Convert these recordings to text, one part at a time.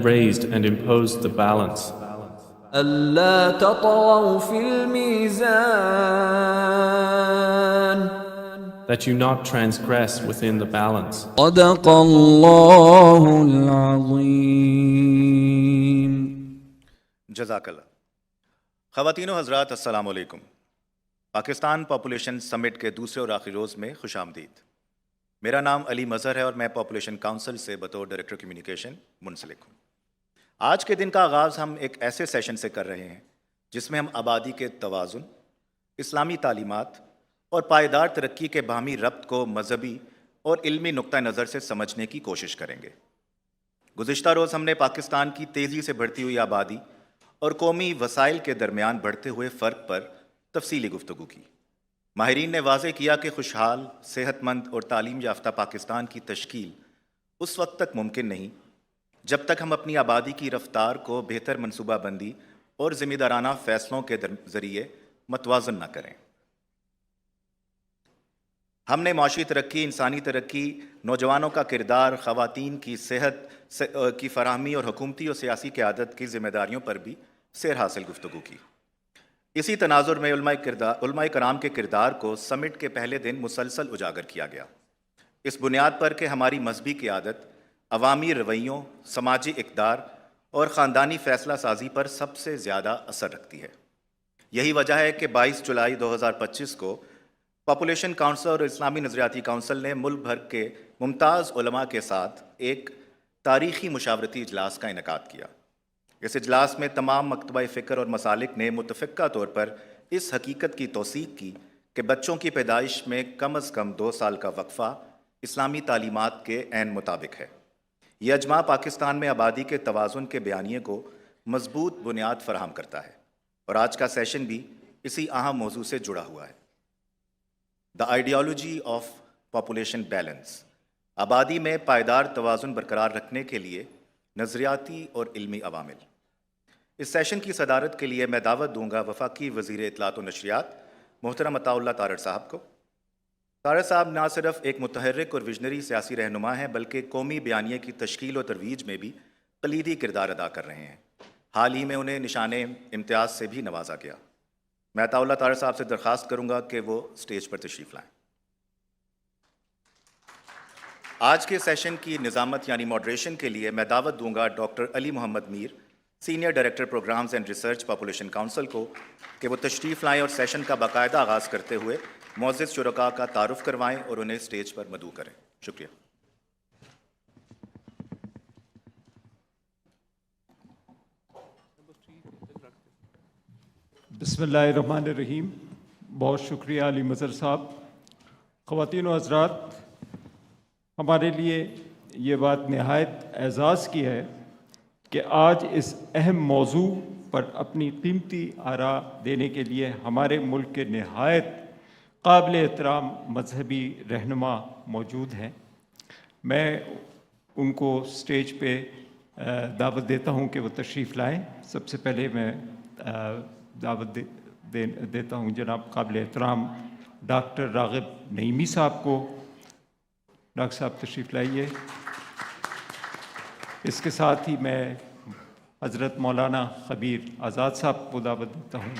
raised and imposed the balance, ألا تطغوا في الميزان that you not transgress within the balance. صدق الله العظيم. جزاک اللہ. خواتین و حضرات السلام علیکم. پاکستان پاپولیشن سمٹ کے دوسرے اور آخری روز میں خوش آمدید. میرا نام علی مظہر ہے اور میں پاپولیشن کونسل سے بطور ڈائریکٹر کمیونیکیشن منسلک ہوں. آج کے دن کا آغاز ہم ایک ایسے سیشن سے کر رہے ہیں جس میں ہم آبادی کے توازن، اسلامی تعلیمات اور پائیدار ترقی کے باہمی ربط کو مذہبی اور علمی نقطہ نظر سے سمجھنے کی کوشش کریں گے. گزشتہ روز ہم نے پاکستان کی تیزی سے بڑھتی ہوئی آبادی اور قومی وسائل کے درمیان بڑھتے ہوئے فرق پر تفصیلی گفتگو کی. ماہرین نے واضح کیا کہ خوشحال، صحت مند اور تعلیم یافتہ پاکستان کی تشکیل اس وقت تک ممکن نہیں جب تک ہم اپنی آبادی کی رفتار کو بہتر منصوبہ بندی اور ذمہ دارانہ فیصلوں کے ذریعے متوازن نہ کریں. ہم نے معاشی ترقی، انسانی ترقی، نوجوانوں کا کردار، خواتین کی صحت کی فراہمی اور حکومتی اور سیاسی قیادت کی ذمہ داریوں پر بھی سیر حاصل گفتگو کی. اسی تناظر میں علماء کرام کے کردار کو سمٹ کے پہلے دن مسلسل اجاگر کیا گیا، اس بنیاد پر کہ ہماری مذہبی قیادت عوامی رویوں، سماجی اقدار اور خاندانی فیصلہ سازی پر سب سے زیادہ اثر رکھتی ہے. یہی وجہ ہے کہ 22 جولائی 2025 کو پاپولیشن کونسل اور اسلامی نظریاتی کونسل نے ملک بھر کے ممتاز علماء کے ساتھ ایک تاریخی مشاورتی اجلاس کا انعقاد کیا. اس اجلاس میں تمام مکتبہ فکر اور مسالک نے متفقہ طور پر اس حقیقت کی توثیق کی کہ بچوں کی پیدائش میں کم از کم 2 سال کا وقفہ اسلامی تعلیمات کے عین مطابق ہے. یہ اجماع پاکستان میں آبادی کے توازن کے بیانیے کو مضبوط بنیاد فراہم کرتا ہے اور آج کا سیشن بھی اسی اہم موضوع سے جڑا ہوا ہے. The ideology of population balance, آبادی میں پائیدار توازن برقرار رکھنے کے لیے نظریاتی اور علمی عوامل. اس سیشن کی صدارت کے لیے میں دعوت دوں گا وفاقی وزیر اطلاعات و نشریات محترم عطاء اللہ تارڑ صاحب کو. تارڑ صاحب نہ صرف ایک متحرک اور وژنری سیاسی رہنما ہیں بلکہ قومی بیانیے کی تشکیل و ترویج میں بھی کلیدی کردار ادا کر رہے ہیں. حال ہی میں انہیں نشان امتیاز سے بھی نوازا گیا. میں عطاء اللہ تارڑ صاحب سے درخواست کروں گا کہ وہ اسٹیج پر تشریف لائیں. آج کے سیشن کی نظامت یعنی ماڈریشن کے لیے میں دعوت دوں گا doctor Ali Muhammad Mir, senior director programmes and research population council کو، کہ وہ تشریف لائیں اور سیشن کا باقاعدہ آغاز کرتے ہوئے معزز شرکاء کا تعارف کروائیں اور انہیں اسٹیج پر مدعو کریں. شکریہ. بسم اللہ الرحمن الرحیم. بہت شکریہ علی مظہر صاحب. خواتین و حضرات، ہمارے لیے یہ بات نہایت اعزاز کی ہے کہ آج اس اہم موضوع پر اپنی قیمتی آراء دینے کے لیے ہمارے ملک کے نہایت قابل احترام مذہبی رہنما موجود ہیں. میں ان کو اسٹیج پہ دعوت دیتا ہوں کہ وہ تشریف لائیں. سب سے پہلے میں دعوت دیتا ہوں جناب قابل احترام ڈاکٹر راغب نعیمی صاحب کو. ڈاکٹر صاحب تشریف لائیے. اس کے ساتھ ہی میں حضرت مولانا خبیر آزاد صاحب کو دعوت دیتا ہوں.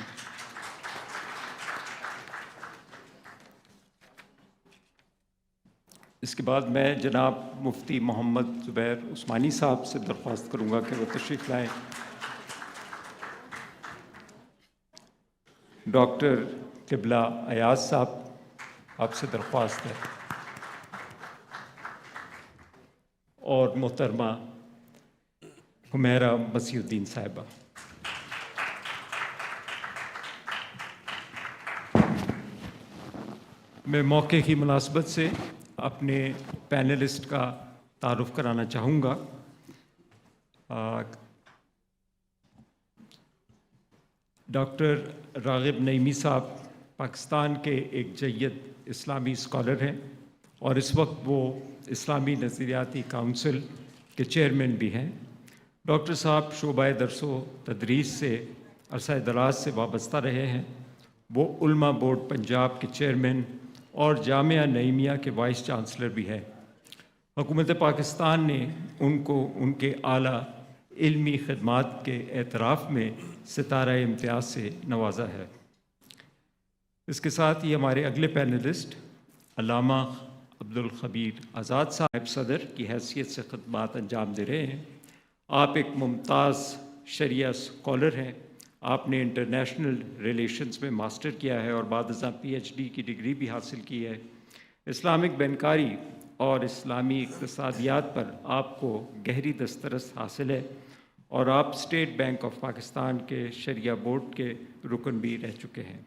اس کے بعد میں جناب مفتی محمد زبیر عثمانی صاحب سے درخواست کروں گا کہ وہ تشریف لائیں. ڈاکٹر قبلہ ایاز صاحب، آپ سے درخواست ہے. اور محترمہ حمیرہ مسیح الدین صاحبہ. میں موقع کی مناسبت سے اپنے پینلسٹ کا تعارف کرانا چاہوں گا. ڈاکٹر راغب نعیمی صاحب پاکستان کے ایک جید اسلامی اسکالر ہیں اور اس وقت وہ اسلامی نظریاتی کونسل کے چیئرمین بھی ہیں. ڈاکٹر صاحب شعبہ درس و تدریس سے عرصہ دراز سے وابستہ رہے ہیں. وہ علماء بورڈ پنجاب کے چیئرمین اور جامعہ نعیمیہ کے وائس چانسلر بھی ہیں. حکومت پاکستان نے ان کو ان کے اعلیٰ علمی خدمات کے اعتراف میں ستارہ امتیاز سے نوازا ہے۔ اس کے ساتھ ہی ہمارے اگلے پینلسٹ علامہ عبدالخبیر آزاد صاحب صدر کی حیثیت سے خدمات انجام دے رہے ہیں۔ آپ ایک ممتاز شریعہ اسکالر ہیں۔ آپ نے انٹرنیشنل ریلیشنز میں ماسٹر کیا ہے اور بعد ازاں پی ایچ ڈی کی ڈگری بھی حاصل کی ہے۔ اسلامک بینکاری اور اسلامی اقتصادیات پر آپ کو گہری دسترس حاصل ہے اور آپ اسٹیٹ بینک آف پاکستان کے شریعہ بورڈ کے رکن بھی رہ چکے ہیں۔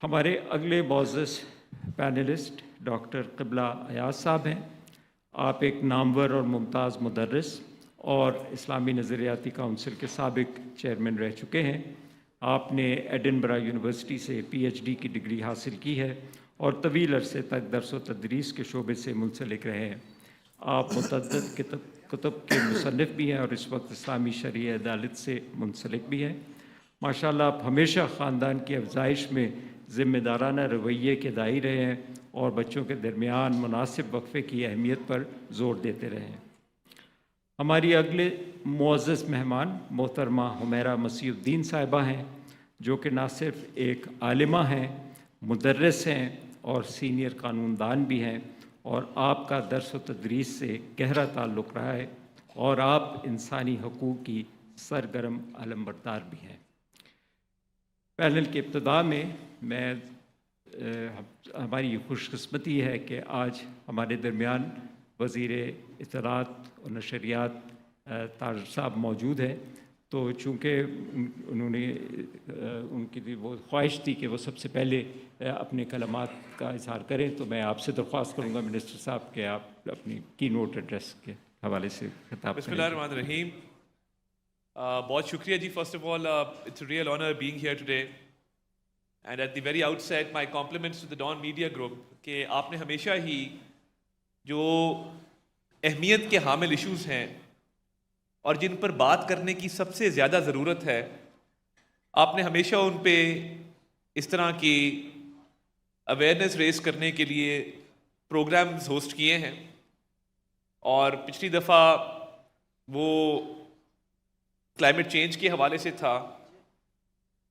ہمارے اگلے معزز پینلسٹ ڈاکٹر قبلہ ایاز صاحب ہیں۔ آپ ایک نامور اور ممتاز مدرس اور اسلامی نظریاتی کونسل کے سابق چیئرمین رہ چکے ہیں۔ آپ نے ایڈنبرا یونیورسٹی سے پی ایچ ڈی کی ڈگری حاصل کی ہے اور طویل عرصے تک درس و تدریس کے شعبے سے منسلک رہے ہیں۔ آپ متعدد کتب کے مصنف بھی ہیں اور اس وقت اسلامی شرعی عدالت سے منسلک بھی ہیں۔ ماشاءاللہ آپ ہمیشہ خاندان کی افزائش میں ذمہ دارانہ رویے کے داعی رہے ہیں اور بچوں کے درمیان مناسب وقفے کی اہمیت پر زور دیتے رہے ہیں۔ ہماری اگلے معزز مہمان محترمہ حمیرہ مسیح الدین صاحبہ ہیں، جو کہ نہ صرف ایک عالمہ ہیں، مدرس ہیں اور سینئر قانون دان بھی ہیں، اور آپ کا درس و تدریس سے گہرا تعلق رہا ہے اور آپ انسانی حقوق کی سرگرم علمبردار بھی ہیں۔ پینل کی ابتدا میں ہماری خوش قسمتی ہے کہ آج ہمارے درمیان وزیر اطلاعات اور نشریات طاہر صاحب موجود ہیں، تو چونکہ انہوں نے ان کی وہ خواہش تھی کہ وہ سب سے پہلے اپنے کلمات کا اظہار کریں، تو میں آپ سے درخواست کروں گا منسٹر صاحب کہ آپ اپنی کی نوٹ ایڈریس کے حوالے سے خطاب کریں۔ بسم اللہ الرحمن الرحیم۔ بہت شکریہ جی۔ First of all it's a real honour being here today, and at the very outset my compliments to the Dawn media Group کہ آپ نے ہمیشہ ہی جو اہمیت کے حامل ایشوز ہیں اور جن پر بات کرنے کی سب سے زیادہ ضرورت ہے، آپ نے ہمیشہ ان پہ اس طرح کی اویئرنیس ریز کرنے کے لیے پروگرامز ہوسٹ کیے ہیں، اور پچھلی دفعہ وہ کلائمیٹ چینج کے حوالے سے تھا،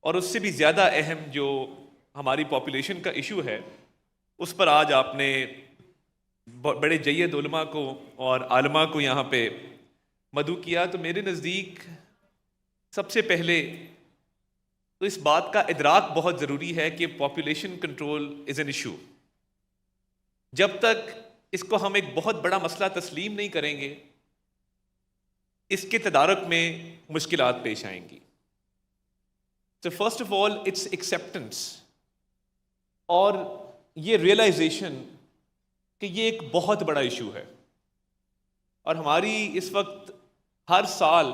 اور اس سے بھی زیادہ اہم جو ہماری پاپولیشن کا ایشو ہے اس پر آج آپ نے بڑے جید علماء کو اور عالماء کو یہاں پہ مدعو کیا۔ تو میرے نزدیک سب سے پہلے تو اس بات کا ادراک بہت ضروری ہے کہ population control is an issue. جب تک اس کو ہم ایک بہت بڑا مسئلہ تسلیم نہیں کریں گے، اس کے تدارک میں مشکلات پیش آئیں گی۔ So first of all, it's acceptance اور یہ ریئلائزیشن کہ یہ ایک بہت بڑا ایشو ہے، اور ہماری اس وقت ہر سال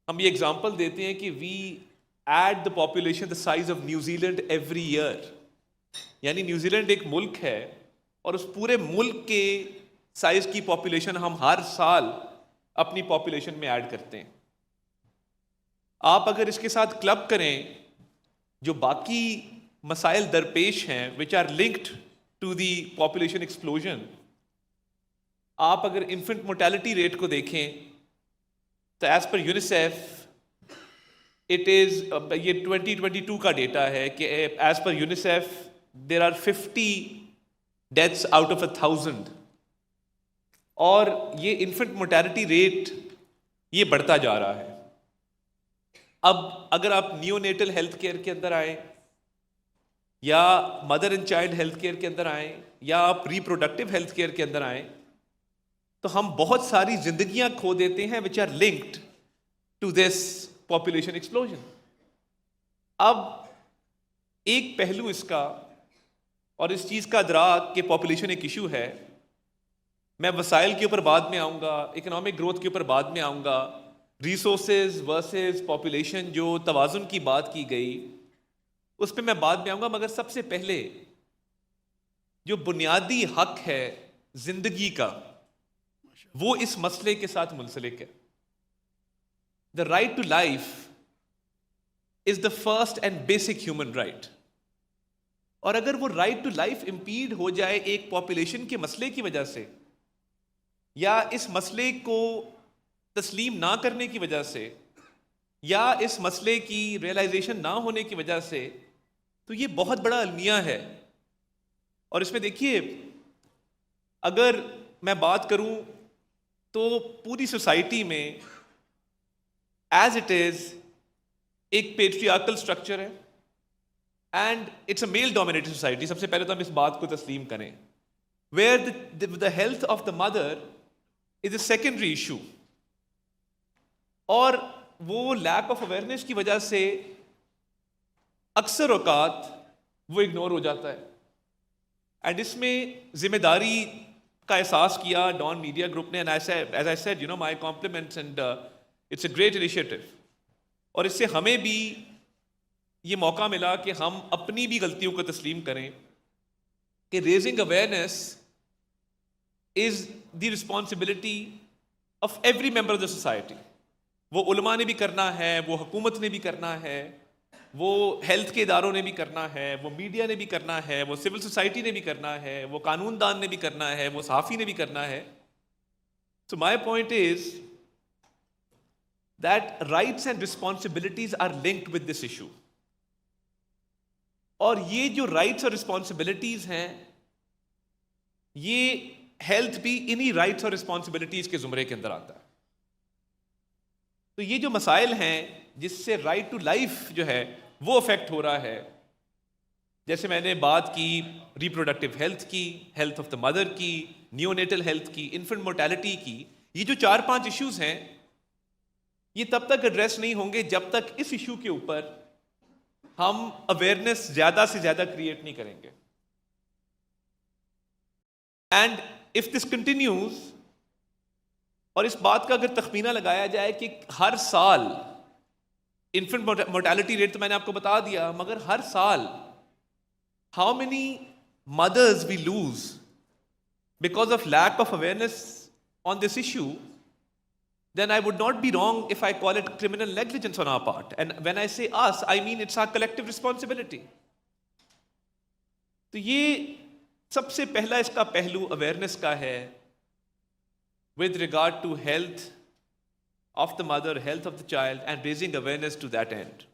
ہم یہ اگزامپل دیتے ہیں کہ we add the population the size of New Zealand every year, یعنی نیوزی لینڈ ایک ملک ہے اور اس پورے ملک کے سائز کی پاپولیشن ہم ہر سال اپنی پاپولیشن میں ایڈ کرتے ہیں۔ آپ اگر اس کے ساتھ کلب کریں جو باقی مسائل درپیش ہیں which are linked to the population explosion، آپ اگر انفنٹ mortality ریٹ کو دیکھیں تو as per UNICEF it is, یہ 2022 کا ڈیٹا ہے کہ as per UNICEF there are 50 deaths out of 1000، اور یہ انفنٹ mortality ریٹ یہ بڑھتا جا رہا ہے۔ اب اگر آپ نیو نیٹل ہیلتھ کیئر کے اندر آئیں یا mother and child health care کے اندر آئیں یا آپ ریپروڈکٹیو ہیلتھ کیئر کے اندر آئیں تو ہم بہت ساری زندگیاں کھو دیتے ہیں which are linked to this population explosion۔ اب ایک پہلو اس کا اور اس چیز کا ادراک کہ پاپولیشن ایک ایشو ہے، میں وسائل کے اوپر بعد میں آؤں گا، اکنامک گروتھ کے اوپر بعد میں آؤں گا، ریسورسز ورسز پاپولیشن جو توازن کی بات کی گئی اس پہ میں بعد میں آؤں گا، مگر سب سے پہلے جو بنیادی حق ہے زندگی کا وہ اس مسئلے کے ساتھ منسلک ہے۔ The right to life is the first and basic human right, اور اگر وہ رائٹ ٹو لائف امپیڈ ہو جائے ایک پاپولیشن کے مسئلے کی وجہ سے یا اس مسئلے کو تسلیم نہ کرنے کی وجہ سے یا اس مسئلے کی ریئلائزیشن نہ ہونے کی وجہ سے، تو یہ بہت بڑا المیہ ہے. اور اس میں دیکھیے، اگر میں بات کروں تو پوری سوسائٹی میں ایز اٹ از ایک پیٹریارکل اسٹرکچر ہے and it's a male dominated society. سب سے پہلے تو ہم اس بات کو تسلیم کریں، where the health of the mother is a secondary issue. اور وہ لیک آف اویئرنیس کی وجہ سے اکثر اوقات وہ اگنور ہو جاتا ہے. اینڈ اس میں ذمہ داری کا احساس کیا ڈان میڈیا گروپ نے. As I said, my compliments and it's a great initiative. اور اس سے ہمیں بھی یہ موقع ملا کہ ہم اپنی بھی غلطیوں کو تسلیم کریں کہ raising awareness is the responsibility of every member of the society. وہ علماء نے بھی کرنا ہے، وہ حکومت نے بھی کرنا ہے، وہ ہیلتھ کے اداروں نے بھی کرنا ہے، وہ میڈیا نے بھی کرنا ہے، وہ سول سوسائٹی نے بھی کرنا ہے، وہ قانون دان نے بھی کرنا ہے، وہ صحافی نے بھی کرنا ہے. So my point is that rights and responsibilities are linked with this issue. اور یہ جو رائٹس اور رسپانسبلٹیز ہیں، یہ ہیلتھ بھی انہی رائٹس اور رسپانسبلٹیز کے زمرے کے اندر آتا ہے. تو یہ جو مسائل ہیں جس سے رائٹ ٹو لائف جو ہے وہ افیکٹ ہو رہا ہے، جیسے میں نے بات کی ریپروڈکٹیو ہیلتھ کی، ہیلتھ آف دا مدر کی، نیونیٹل ہیلتھ کی، انفنٹ مورٹیلٹی کی، یہ جو 4-5 ایشوز ہیں یہ تب تک ایڈریس نہیں ہوں گے جب تک اس ایشو کے اوپر ہم اویئرنیس زیادہ سے زیادہ کریٹ نہیں کریں گے. اینڈ اف دس کنٹینیوز، اور اس بات کا اگر تخمینہ لگایا جائے کہ ہر سال انفنٹ مورٹیلٹی ریٹ تو میں نے آپ کو بتا دیا، مگر ہر سال how many mothers we lose because of lack of awareness on this issue, then I would not be wrong if I call it criminal negligence on our part. And when I say us, I mean it's our collective responsibility. تو یہ سب سے پہلا اس کا پہلو awareness کا ہے with regard to health of the mother, health of the child, and raising awareness to that end.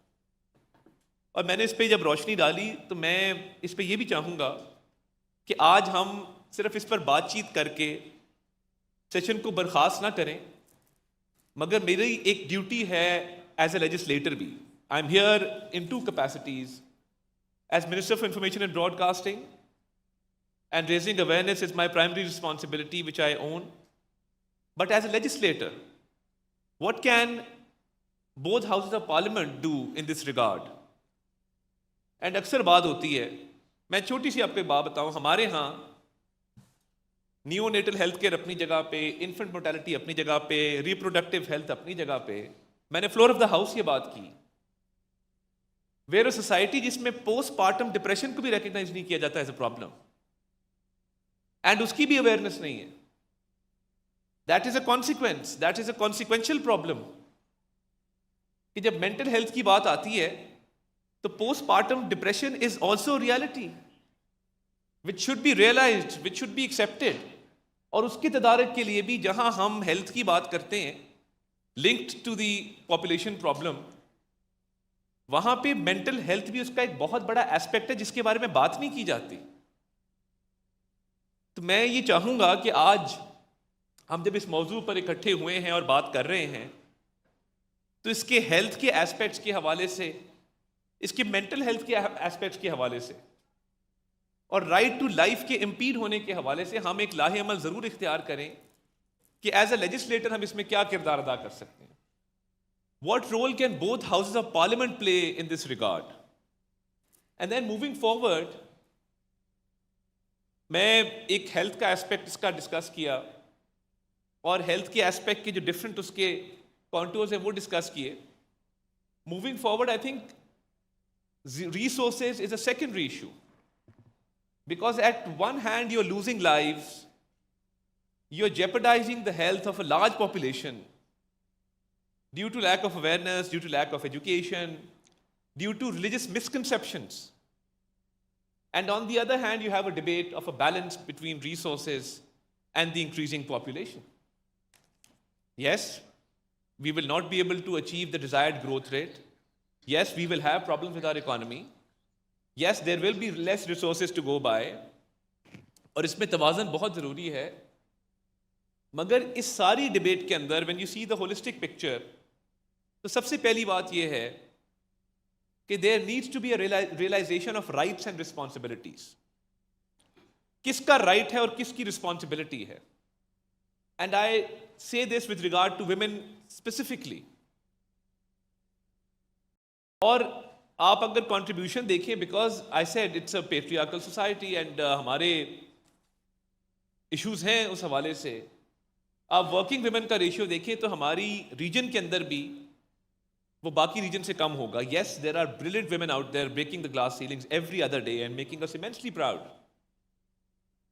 اور میں نے اس پہ جب روشنی ڈالی تو میں اس پہ یہ بھی چاہوں گا کہ آج ہم صرف اس پر بات چیت کر کے سیشن کو برخاست نہ کریں، مگر میری ایک ڈیوٹی ہے ایز اے لیجسلیٹر بھی. I am here in 2 capacities. As Minister for Information and Broadcasting, and raising awareness is my primary responsibility which I own. But as a legislator, what can both houses of parliament do in this regard? And اکثر بات ہوتی ہے، میں چھوٹی سی آپ کو ایک بات بتاؤں، ہمارے ہاں نیو نیٹل ہیلتھ کیئر اپنی جگہ پہ، انفنٹ مورٹیلٹی اپنی جگہ پہ، ریپروڈکٹیو ہیلتھ اپنی جگہ پہ. میں نے فلور آف دا ہاؤس یہ بات کی. ویئر اے سوسائٹی جس میں پوسٹ پارٹم ڈپریشن کو بھی ریکگنائز نہیں کیا جاتا ایز اے پرابلم، اینڈ اس کی بھی اویئرنیس نہیں ہے. That is a consequence, that is a consequential problem. کہ جب مینٹل ہیلتھ کی بات آتی ہے تو post partum depression is also reality which should be realized, which should be accepted. اور اس کے تدارک کے لیے بھی جہاں ہم ہیلتھ کی بات کرتے ہیں linked to the population problem، وہاں پہ مینٹل ہیلتھ بھی اس کا ایک بہت بڑا ایسپیکٹ ہے جس کے بارے میں بات نہیں کی جاتی. تو میں یہ چاہوں گا کہ آج ہم جب اس موضوع پر اکٹھے ہوئے ہیں اور بات کر رہے ہیں تو اس کے ہیلتھ کے ایسپیکٹس کے حوالے سے، اس کے مینٹل ہیلتھ کے ایسپیکٹس کے حوالے سے، اور رائٹ ٹو لائف کے امپیڈ ہونے کے حوالے سے ہم ایک لاہ عمل ضرور اختیار کریں کہ ایز اے لیجسلیٹر ہم اس میں کیا کردار ادا کر سکتے ہیں. What role can both houses of parliament play in this regard. And then moving forward, میں ایک ہیلتھ کا ایسپیکٹ اس کا ڈسکس کیا اور ہیلتھ کے ایسپیکٹ کے جو ڈفرینٹ اس کے کانٹورز ہیں وہ ڈسکس کیے. Moving forward I think resources is a secondary issue. Because at one hand you're losing lives, you're jeopardizing the health of a large population due to lack of awareness, due to lack of education, due to religious misconceptions. And on the other hand, you have a debate of a balance between resources and the increasing population. Yes, we will not be able to achieve the desired growth rate. Yes, we will have problems with our economy. Yes, there will be less resources to go by. اور اس میں توازن بہت ضروری ہے. مگر اس ساری debate کے اندر when you see the holistic picture, تو سب سے پہلی بات یہ ہے کہ there needs to be a realization of rights and responsibilities. کس کا رائٹ ہے اور کس کی رسپانسبلٹی ہے. And I say this with regard to women specifically. اور آپ اگر contribution دیکھیں, because I said it's a patriarchal society and ہمارے ایشوز ہیں اس حوالے سے. آپ ورکنگ ویمن کا ریشیو دیکھیں تو ہماری ریجن کے اندر بھی وہ باقی ریجن سے کم ہوگا. Yes, there are brilliant women out there breaking the glass ceilings every other day and making us immensely proud.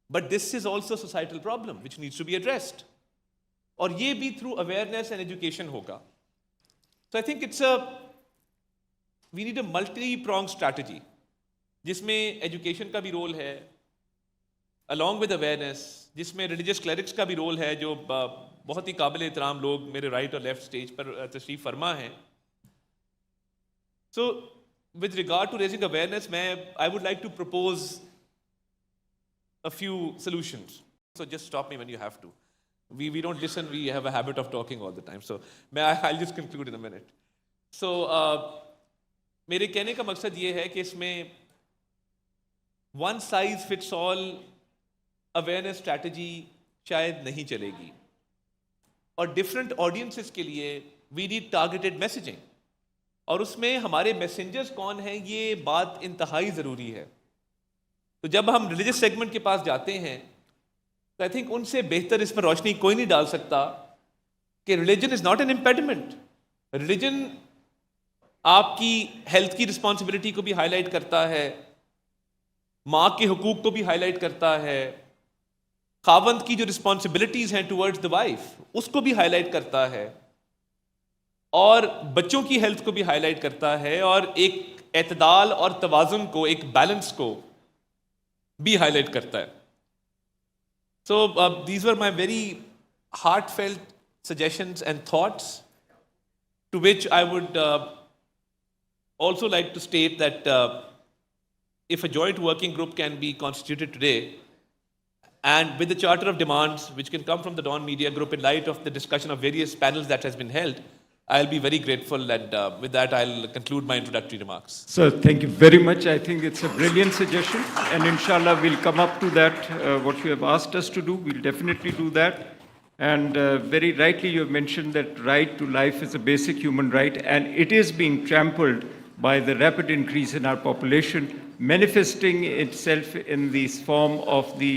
But this is also a societal problem which needs to be addressed. اور یہ بھی through awareness and education ہوگا. So I think we need a multi-pronged strategy جس میں education کا بھی role ہے along with awareness, جس میں ریلیجیس کلیرکس کا بھی رول ہے جو بہت ہی قابل احترام لوگ میرے رائٹ اور لیفٹ اسٹیج پر تشریف فرما ہیں. So with regard to raising awareness, I would like to propose a few solutions. So just stop me when you have to. We don't listen, we have a habit of talking all the time. So I'll just conclude in a minute. So میرے کہنے کا مقصد یہ ہے کہ اس میں one size fits all awareness strategy شاید نہیں چلے گی, اور ڈفرینٹ آڈینسز کے لیے وی نیڈ ٹارگیٹڈ میسیجنگ, اور اس میں ہمارے میسنجرز کون ہیں یہ بات انتہائی ضروری ہے. تو جب ہم ریلیجس سیگمنٹ کے پاس جاتے ہیں تو آئی تھنک ان سے بہتر اس میں روشنی کوئی نہیں ڈال سکتا کہ religion is not an impediment. Religion آپ کی ہیلتھ کی رسپانسبلٹی کو بھی ہائی لائٹ کرتا ہے, ماں کے حقوق کو بھی ہائی لائٹ کرتا ہے, خاوند کی جو رسپانسبلٹیز ہیں ٹورڈز دا وائف اس کو بھی ہائی لائٹ کرتا ہے, اور بچوں کی ہیلتھ کو بھی ہائی لائٹ کرتا ہے, اور ایک اعتدال اور توازن کو, ایک بیلنس کو بھی ہائی لائٹ کرتا ہے. So these were my very heartfelt suggestions and thoughts to which I would also like to state that if a joint working group can be constituted today, and with the charter of demands which can come from the Dawn Media Group in light of the discussion of various panels that has been held, I'll be very grateful, and with that I'll conclude my introductory remarks. Sir, thank you very much. I think it's a brilliant suggestion, and inshallah we'll come up to that, what you have asked us to do. We'll definitely do that. And very rightly you have mentioned that right to life is a basic human right, and it is being trampled by the rapid increase in our population, manifesting itself in this form of the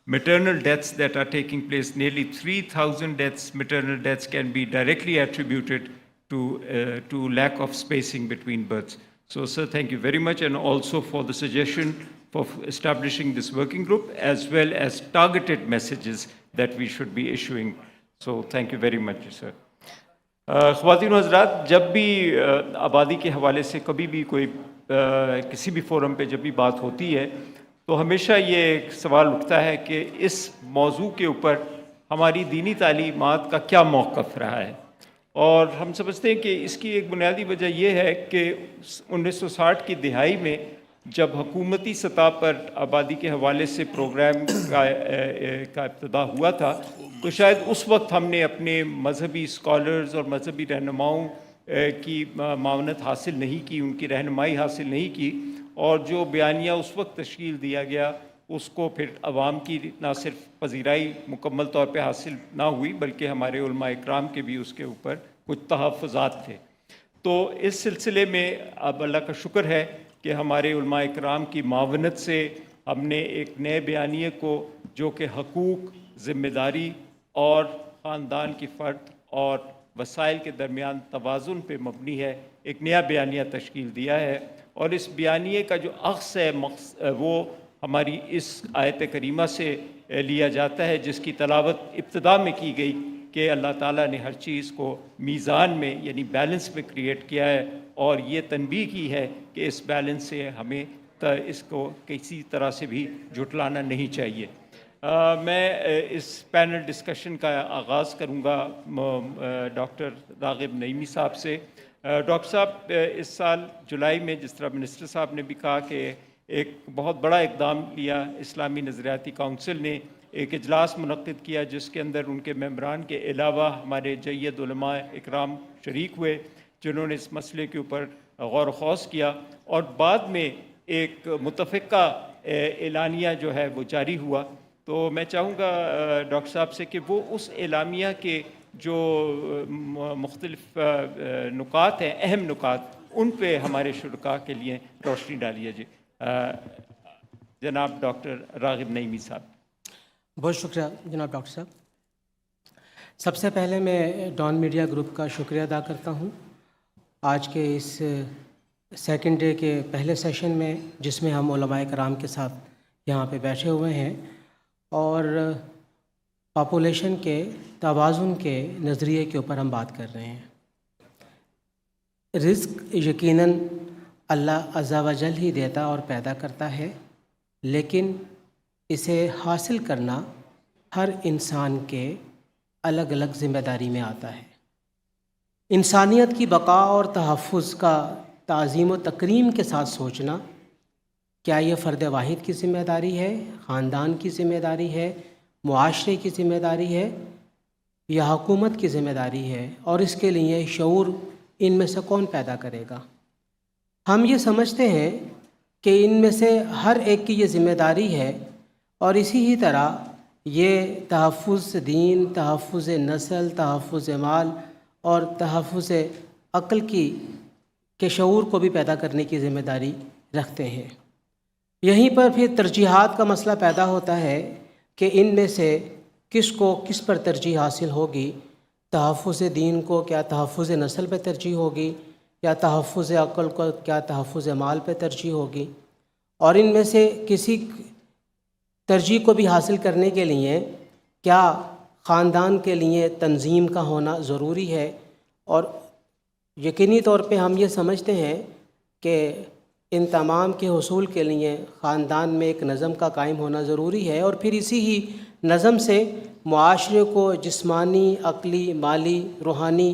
maternal deaths that are taking place. Nearly 3,000 deaths, maternal deaths, can be directly attributed to lack of spacing between births. So, sir, thank you very much, and also for the suggestion for establishing this working group, as well as targeted messages that we should be issuing. So, thank you very much, sir. خواتین و حضرات, جب بھی آبادی کے حوالے سے کبھی بھی کوئی کسی بھی فورم پہ جب بھی بات ہوتی ہے تو ہمیشہ یہ ایک سوال اٹھتا ہے کہ اس موضوع کے اوپر ہماری دینی تعلیمات کا کیا موقف رہا ہے. اور ہم سمجھتے ہیں کہ اس کی ایک بنیادی وجہ یہ ہے کہ 1960 کی دہائی میں جب حکومتی سطح پر آبادی کے حوالے سے پروگرام کا ابتدا ہوا تھا تو شاید اس وقت ہم نے اپنے مذہبی اسکالرز اور مذہبی رہنماؤں کی معاونت حاصل نہیں کی, ان کی رہنمائی حاصل نہیں کی, اور جو بیانیہ اس وقت تشکیل دیا گیا اس کو پھر عوام کی نہ صرف پذیرائی مکمل طور پہ حاصل نہ ہوئی بلکہ ہمارے علماء اکرام کے بھی اس کے اوپر کچھ تحفظات تھے. تو اس سلسلے میں اب اللہ کا شکر ہے کہ ہمارے علماء اکرام کی معاونت سے ہم نے ایک نئے بیانیے کو جو کہ حقوق, ذمہ داری اور خاندان کی فرد اور وسائل کے درمیان توازن پہ مبنی ہے, ایک نیا بیانیہ تشکیل دیا ہے. اور اس بیانیے کا جو اخذ ہے وہ ہماری اس آیت کریمہ سے لیا جاتا ہے جس کی تلاوت ابتدا میں کی گئی کہ اللہ تعالیٰ نے ہر چیز کو میزان میں یعنی بیلنس میں کریٹ کیا ہے, اور یہ تنبیہ کی ہے کہ اس بیلنس سے ہمیں اس کو کسی طرح سے بھی جھٹلانا نہیں چاہیے. میں اس پینل ڈسکشن کا آغاز کروں گا ڈاکٹر راغب نعیمی صاحب سے۔ ڈاکٹر صاحب، اس سال جولائی میں جس طرح منسٹر صاحب نے بھی کہا کہ ایک بہت بڑا اقدام لیا، اسلامی نظریاتی کونسل نے ایک اجلاس منعقد کیا جس کے اندر ان کے ممبران کے علاوہ ہمارے جید علماء اکرام شریک ہوئے، جنہوں نے اس مسئلے کے اوپر غور و خوض کیا، اور بعد میں ایک متفقہ اعلانیہ جو ہے وہ جاری ہوا۔ تو میں چاہوں گا ڈاکٹر صاحب سے کہ وہ اس اعلامیہ کے جو مختلف نکات ہیں، اہم نکات، ان پہ ہمارے شرکاء کے لیے روشنی ڈالیے۔ جی جناب ڈاکٹر راغب نعیمی صاحب۔ بہت شکریہ جناب ڈاکٹر صاحب۔ سب سے پہلے میں ڈان میڈیا گروپ کا شکریہ ادا کرتا ہوں آج کے اس سیکنڈ ڈے کے پہلے سیشن میں، جس میں ہم علماء کرام کے ساتھ یہاں پہ بیٹھے ہوئے ہیں اور پاپولیشن کے توازن کے نظریے کے اوپر ہم بات کر رہے ہیں۔ رزق یقیناً اللہ عز و جل ہی دیتا اور پیدا کرتا ہے، لیکن اسے حاصل کرنا ہر انسان کے الگ الگ ذمہ داری میں آتا ہے۔ انسانیت کی بقا اور تحفظ کا تعظیم و تکریم کے ساتھ سوچنا، کیا یہ فرد واحد کی ذمہ داری ہے، خاندان کی ذمہ داری ہے، معاشرے کی ذمہ داری ہے، یا حکومت کی ذمہ داری ہے، اور اس کے لیے شعور ان میں سے کون پیدا کرے گا؟ ہم یہ سمجھتے ہیں کہ ان میں سے ہر ایک کی یہ ذمہ داری ہے، اور اسی ہی طرح یہ تحفظ دین، تحفظ نسل، تحفظ مال اور تحفظ عقل کے شعور کو بھی پیدا کرنے کی ذمہ داری رکھتے ہیں۔ یہیں پر پھر ترجیحات کا مسئلہ پیدا ہوتا ہے کہ ان میں سے کس کو کس پر ترجیح حاصل ہوگی، تحفظ دین کو کیا تحفظ نسل پہ ترجیح ہوگی، یا تحفظ عقل کو کیا تحفظ مال پہ ترجیح ہوگی، اور ان میں سے کسی ترجیح کو بھی حاصل کرنے کے لیے کیا خاندان کے لیے تنظیم کا ہونا ضروری ہے۔ اور یقینی طور پہ ہم یہ سمجھتے ہیں کہ ان تمام کے حصول کے لیے خاندان میں ایک نظم کا قائم ہونا ضروری ہے، اور پھر اسی ہی نظم سے معاشرے کو جسمانی، عقلی، مالی، روحانی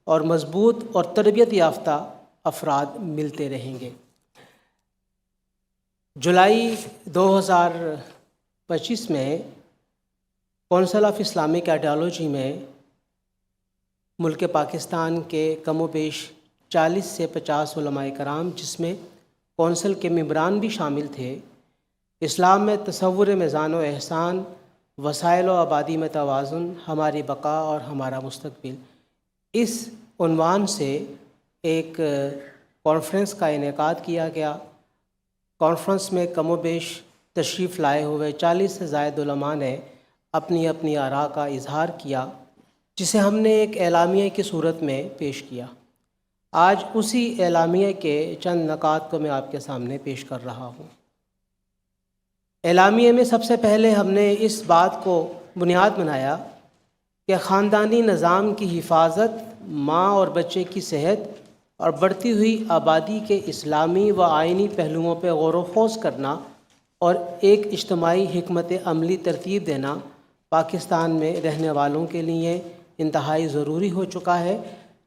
اور مضبوط اور تربیت یافتہ افراد ملتے رہیں گے۔ جولائی 2025 میں کونسل آف اسلامک آئیڈیالوجی میں ملک پاکستان کے کم و بیش 40 سے 50 علماء کرام، جس میں کونسل کے ممبران بھی شامل تھے، اسلام میں تصور میزان و احسان، وسائل و آبادی میں توازن، ہماری بقا اور ہمارا مستقبل، اس عنوان سے ایک کانفرنس کا انعقاد کیا گیا۔ کانفرنس میں کم و بیش تشریف لائے ہوئے 40 سے زائد علماء نے اپنی اپنی آراء کا اظہار کیا، جسے ہم نے ایک اعلامیہ کی صورت میں پیش کیا۔ آج اسی اعلامیہ کے چند نکات کو میں آپ کے سامنے پیش کر رہا ہوں۔ اعلامیہ میں سب سے پہلے ہم نے اس بات کو بنیاد بنایا کہ خاندانی نظام کی حفاظت، ماں اور بچے کی صحت اور بڑھتی ہوئی آبادی کے اسلامی و آئینی پہلوؤں پہ غور و خوض کرنا اور ایک اجتماعی حکمت عملی ترتیب دینا پاکستان میں رہنے والوں کے لیے انتہائی ضروری ہو چکا ہے،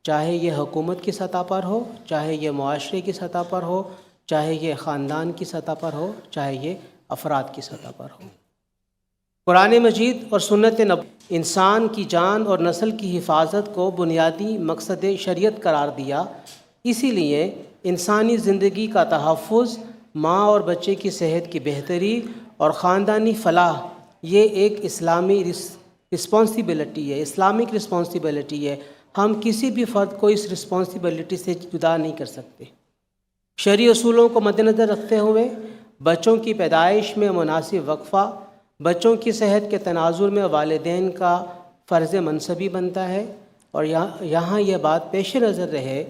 چاہے یہ حکومت کی سطح پر ہو، چاہے یہ معاشرے کی سطح پر ہو، چاہے یہ خاندان کی سطح پر ہو، چاہے یہ افراد کی سطح پر ہو۔ قرآن مجید اور سنت نبوی انسان کی جان اور نسل کی حفاظت کو بنیادی مقصد شریعت قرار دیا، اسی لیے انسانی زندگی کا تحفظ، ماں اور بچے کی صحت کی بہتری اور خاندانی فلاح یہ ایک اسلامی رسپانسبلٹی ہے، اسلامک رسپانسبلٹی ہے۔ ہم کسی بھی فرد کو اس رسپانسبلٹی سے جدا نہیں کر سکتے۔ شرعی اصولوں کو مد نظر رکھتے ہوئے بچوں کی پیدائش میں مناسب وقفہ، بچوں کی صحت کے تناظر میں والدین کا فرض منصبی بنتا ہے، اور یہاں یہ بات پیش نظر رہے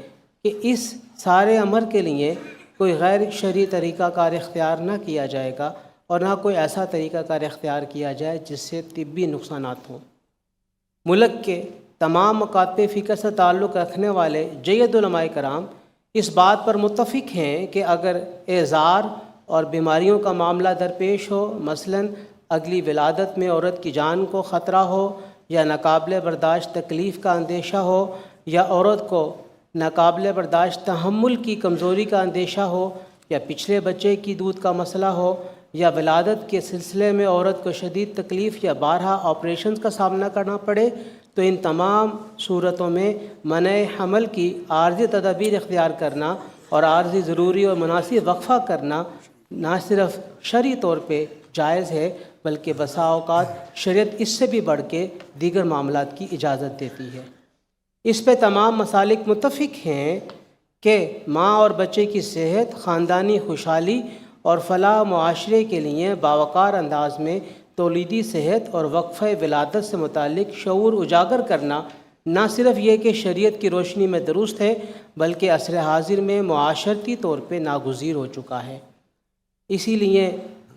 کہ اس سارے امر کے لیے کوئی غیر شرعی طریقہ کار اختیار نہ کیا جائے گا، اور نہ کوئی ایسا طریقہ کار اختیار کیا جائے جس سے طبی نقصانات ہوں۔ ملک کے تمام مکاتب فکر سے تعلق رکھنے والے جید علماء کرام اس بات پر متفق ہیں کہ اگر اعذار اور بیماریوں کا معاملہ درپیش ہو، مثلاً اگلی ولادت میں عورت کی جان کو خطرہ ہو یا ناقابل برداشت تکلیف کا اندیشہ ہو یا عورت کو ناقابل برداشت تحمل کی کمزوری کا اندیشہ ہو یا پچھلے بچے کی دودھ کا مسئلہ ہو یا ولادت کے سلسلے میں عورت کو شدید تکلیف یا بارہا آپریشنز کا سامنا کرنا پڑے، تو ان تمام صورتوں میں منع حمل کی عارضی تدابیر اختیار کرنا اور عارضی ضروری اور مناسب وقفہ کرنا نہ صرف شرعی طور پہ جائز ہے بلکہ بسا اوقات شریعت اس سے بھی بڑھ کے دیگر معاملات کی اجازت دیتی ہے۔ اس پہ تمام مسالک متفق ہیں کہ ماں اور بچے کی صحت، خاندانی خوشحالی اور فلاح معاشرے کے لیے باوقار انداز میں تولیدی صحت اور وقفہ ولادت سے متعلق شعور اجاگر کرنا نہ صرف یہ کہ شریعت کی روشنی میں درست ہے بلکہ عصر حاضر میں معاشرتی طور پہ ناگزیر ہو چکا ہے۔ اسی لیے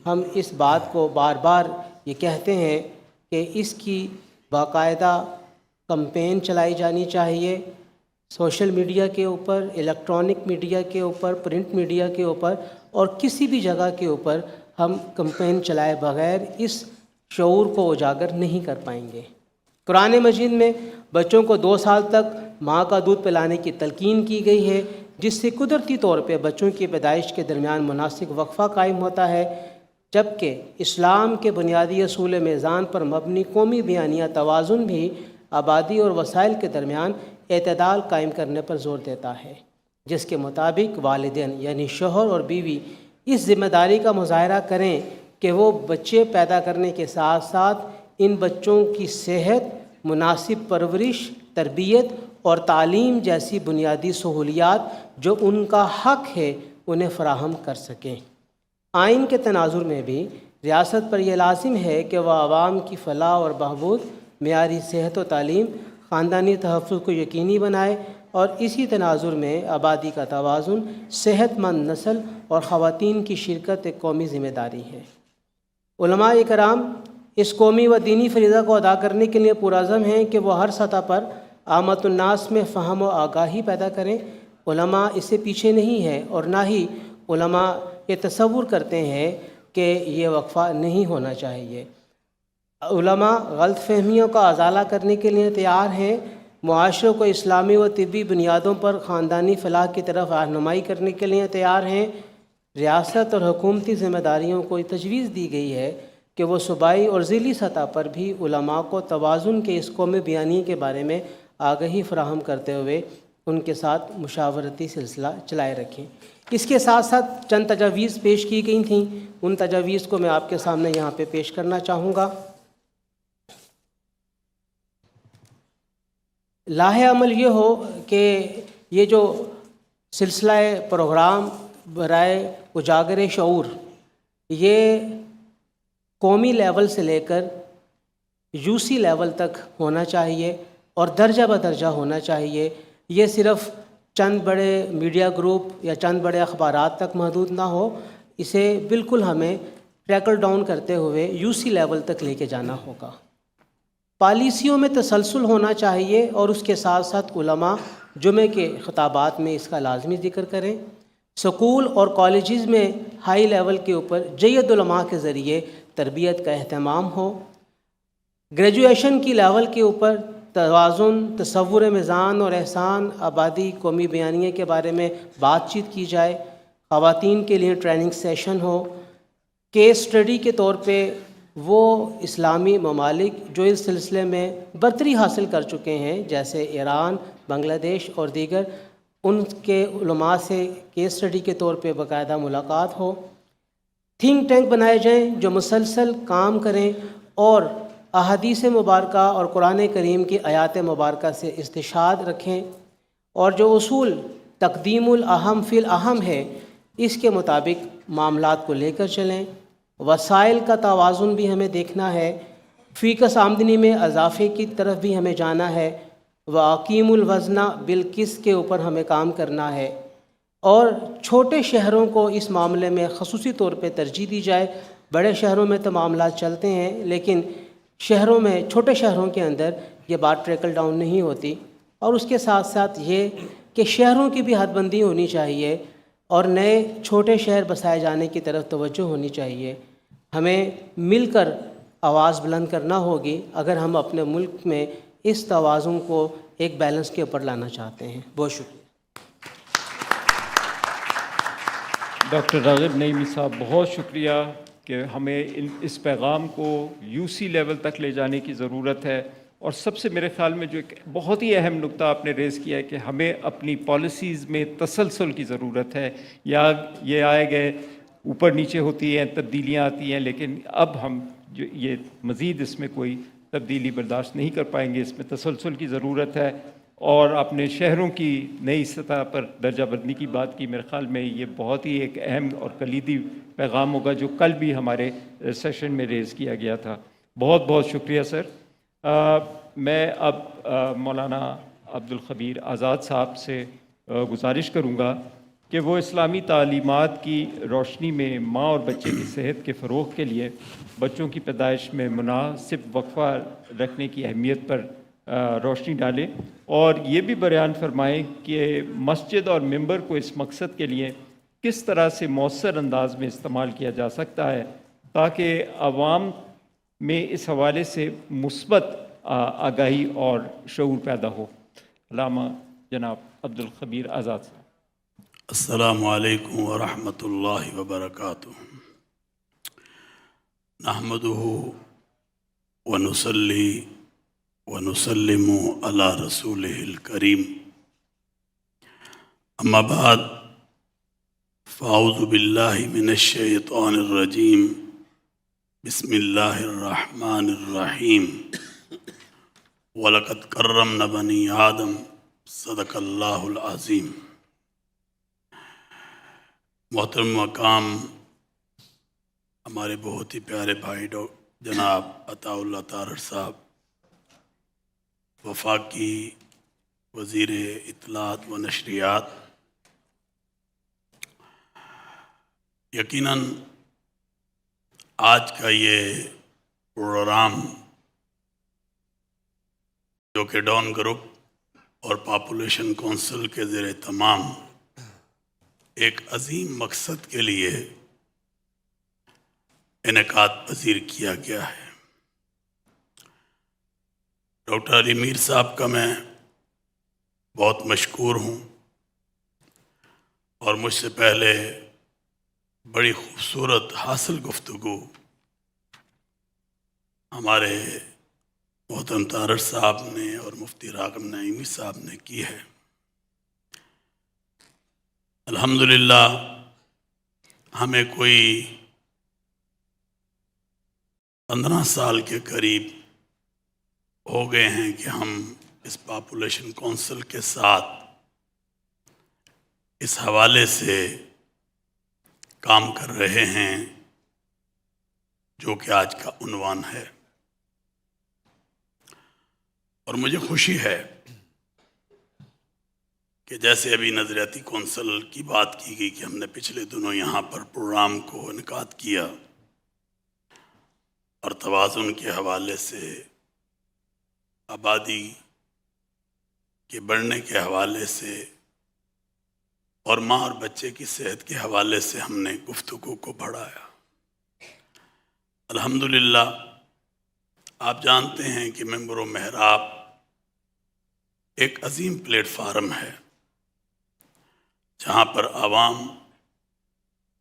ہم اس بات کو بار بار یہ کہتے ہیں کہ اس کی باقاعدہ کمپین چلائی جانی چاہیے، سوشل میڈیا کے اوپر، الیکٹرانک میڈیا کے اوپر، پرنٹ میڈیا کے اوپر اور کسی بھی جگہ کے اوپر ہم کمپین چلائے بغیر اس شعور کو اجاگر نہیں کر پائیں گے۔ قرآن مجید میں بچوں کو 2 سال تک ماں کا دودھ پلانے کی تلقین کی گئی ہے، جس سے قدرتی طور پہ بچوں کی پیدائش کے درمیان مناسب وقفہ قائم ہوتا ہے، جبکہ اسلام کے بنیادی اصول میزان پر مبنی قومی بیانیہ توازن بھی آبادی اور وسائل کے درمیان اعتدال قائم کرنے پر زور دیتا ہے، جس کے مطابق والدین یعنی شوہر اور بیوی اس ذمہ داری کا مظاہرہ کریں کہ وہ بچے پیدا کرنے کے ساتھ ساتھ ان بچوں کی صحت، مناسب پرورش، تربیت اور تعلیم جیسی بنیادی سہولیات جو ان کا حق ہے انہیں فراہم کر سکیں۔ آئین کے تناظر میں بھی ریاست پر یہ لازم ہے کہ وہ عوام کی فلاح اور بہبود، معیاری صحت و تعلیم، خاندانی تحفظ کو یقینی بنائے اور اسی تناظر میں آبادی کا توازن، صحت مند نسل اور خواتین کی شرکت ایک قومی ذمہ داری ہے۔ علماء کرام اس قومی و دینی فریضہ کو ادا کرنے کے لیے پرعزم ہیں کہ وہ ہر سطح پر عامۃ الناس میں فہم و آگاہی پیدا کریں۔ علماء اس سے پیچھے نہیں ہیں اور نہ ہی علماء یہ تصور کرتے ہیں کہ یہ وقفہ نہیں ہونا چاہیے۔ علماء غلط فہمیوں کا ازالہ کرنے کے لیے تیار ہیں، معاشرے کو اسلامی و طبی بنیادوں پر خاندانی فلاح کی طرف رہنمائی کرنے کے لیے تیار ہیں۔ ریاست اور حکومتی ذمہ داریوں کو تجویز دی گئی ہے کہ وہ صوبائی اور ضلعی سطح پر بھی علماء کو توازن کے اس قومی بیانیے کے بارے میں آگاہی فراہم کرتے ہوئے ان کے ساتھ مشاورتی سلسلہ چلائے رکھیں۔ اس کے ساتھ ساتھ چند تجاویز پیش کی گئی تھیں، ان تجاویز کو میں آپ کے سامنے یہاں پہ پیش کرنا چاہوں گا۔ لاہ عمل یہ ہو کہ یہ جو سلسلہ پروگرام برائے اجاگر شعور یہ قومی لیول سے لے کر یوسی لیول تک ہونا چاہیے اور درجہ بدرجہ ہونا چاہیے۔ یہ صرف چند بڑے میڈیا گروپ یا چند بڑے اخبارات تک محدود نہ ہو، اسے بالکل ہمیں ٹریکل ڈاؤن کرتے ہوئے یوسی لیول تک لے کے جانا ہوگا۔ پالیسیوں میں تسلسل ہونا چاہیے اور اس کے ساتھ ساتھ علماء جمعے کے خطابات میں اس کا لازمی ذکر کریں۔ سکول اور کالجز میں ہائی لیول کے اوپر جید علماء کے ذریعے تربیت کا اہتمام ہو۔ گریجویشن کی لیول کے اوپر توازن، تصور میزان اور احسان آبادی قومی بیانیے کے بارے میں بات چیت کی جائے۔ خواتین کے لیے ٹریننگ سیشن ہو۔ کیس اسٹڈی کے طور پہ وہ اسلامی ممالک جو اس سلسلے میں برتری حاصل کر چکے ہیں جیسے ایران، بنگلہ دیش اور دیگر، ان کے علماء سے کیس اسٹڈی کے طور پہ باقاعدہ ملاقات ہو۔ تھنک ٹینک بنائے جائیں جو مسلسل کام کریں اور احادیث مبارکہ اور قرآن کریم کی آیات مبارکہ سے استشہاد رکھیں اور جو اصول تقدیم الاہم فی الاہم ہے اس کے مطابق معاملات کو لے کر چلیں۔ وسائل کا توازن بھی ہمیں دیکھنا ہے، فی کس آمدنی میں اضافے کی طرف بھی ہمیں جانا ہے، وَأَقِیمُوا الْوَزْنَ بِالْقِسْطِ کے اوپر ہمیں کام کرنا ہے اور چھوٹے شہروں کو اس معاملے میں خصوصی طور پہ ترجیح دی جائے۔ بڑے شہروں میں تو معاملات چلتے ہیں لیکن شہروں میں، چھوٹے شہروں کے اندر یہ بات ٹریکل ڈاؤن نہیں ہوتی۔ اور اس کے ساتھ ساتھ یہ کہ شہروں کی بھی حد بندی ہونی چاہیے اور نئے چھوٹے شہر بسائے جانے کی طرف توجہ ہونی چاہیے۔ ہمیں مل کر آواز بلند کرنا ہوگی اگر ہم اپنے ملک میں اس توازن کو ایک بیلنس کے اوپر لانا چاہتے ہیں. بہت شکریہ. ڈاکٹر راغب نعیمی صاحب، بہت شکریہ کہ ہمیں اس پیغام کو یو سی لیول تک لے جانے کی ضرورت ہے. اور سب سے میرے خیال میں جو ایک بہت ہی اہم نقطہ آپ نے ریز کیا ہے کہ ہمیں اپنی پالیسیز میں تسلسل کی ضرورت ہے. یا یہ آئے گئے اوپر نیچے ہوتی ہیں، تبدیلیاں آتی ہیں، لیکن اب ہم جو یہ مزید اس میں کوئی تبدیلی برداشت نہیں کر پائیں گے. اس میں تسلسل کی ضرورت ہے. اور اپنے شہروں کی نئی سطح پر درجہ بندی کی بات کی، میرے خیال میں یہ بہت ہی ایک اہم اور کلیدی پیغام ہوگا جو کل بھی ہمارے سیشن میں ریز کیا گیا تھا. بہت بہت شکریہ سر. میں اب مولانا عبدالخبیر آزاد صاحب سے گزارش کروں گا کہ وہ اسلامی تعلیمات کی روشنی میں ماں اور بچے کی صحت کے فروغ کے لیے بچوں کی پیدائش میں مناسب وقفہ رکھنے کی اہمیت پر روشنی ڈالیں، اور یہ بھی بیان فرمائیں کہ مسجد اور ممبر کو اس مقصد کے لیے کس طرح سے مؤثر انداز میں استعمال کیا جا سکتا ہے تاکہ عوام میں اس حوالے سے مثبت آگاہی اور شعور پیدا ہو. علامہ جناب عبدالخبیر آزاد صاحب. السلام علیکم ورحمۃ اللہ وبرکاتہ. نحمدہ ونصلی ونسلم علی رسولہ الکریم. اما بعد فاعوذ باللہ من الشیطان الرجیم. بسم اللہ الرحمن الرحیم. وَلَقَدْ كَرَّمْنَا بَنِي آدم. صدق اللہ العظیم. محترم مقام ہمارے بہت ہی پیارے بھائی جناب عطاء اللہ تارڑ صاحب، وفاقی وزیر اطلاعات و نشریات، یقیناً آج کا یہ پروگرام جو کہ ڈان گروپ اور پاپولیشن کونسل کے زیر اہتمام ایک عظیم مقصد کے لیے انعقاد پذیر کیا گیا ہے. ڈاکٹر علی میر صاحب کا میں بہت مشکور ہوں، اور مجھ سے پہلے بڑی خوبصورت حاصل گفتگو ہمارے محترم تارڑ صاحب نے اور مفتی راغب نعیمی صاحب نے کی ہے. الحمدللہ ہمیں کوئی 15 سال کے قریب ہو گئے ہیں کہ ہم اس پاپولیشن کونسل کے ساتھ اس حوالے سے کام کر رہے ہیں جو کہ آج کا عنوان ہے. اور مجھے خوشی ہے کہ جیسے ابھی نظریاتی کونسل کی بات کی گئی کہ ہم نے پچھلے دنوں یہاں پر پروگرام کو انعقاد کیا، اور توازن کے حوالے سے، آبادی کے بڑھنے کے حوالے سے، اور ماں اور بچے کی صحت کے حوالے سے ہم نے گفتگو کو بڑھایا. الحمدللہ آپ جانتے ہیں کہ ممبر و محراب ایک عظیم پلیٹ فارم ہے جہاں پر عوام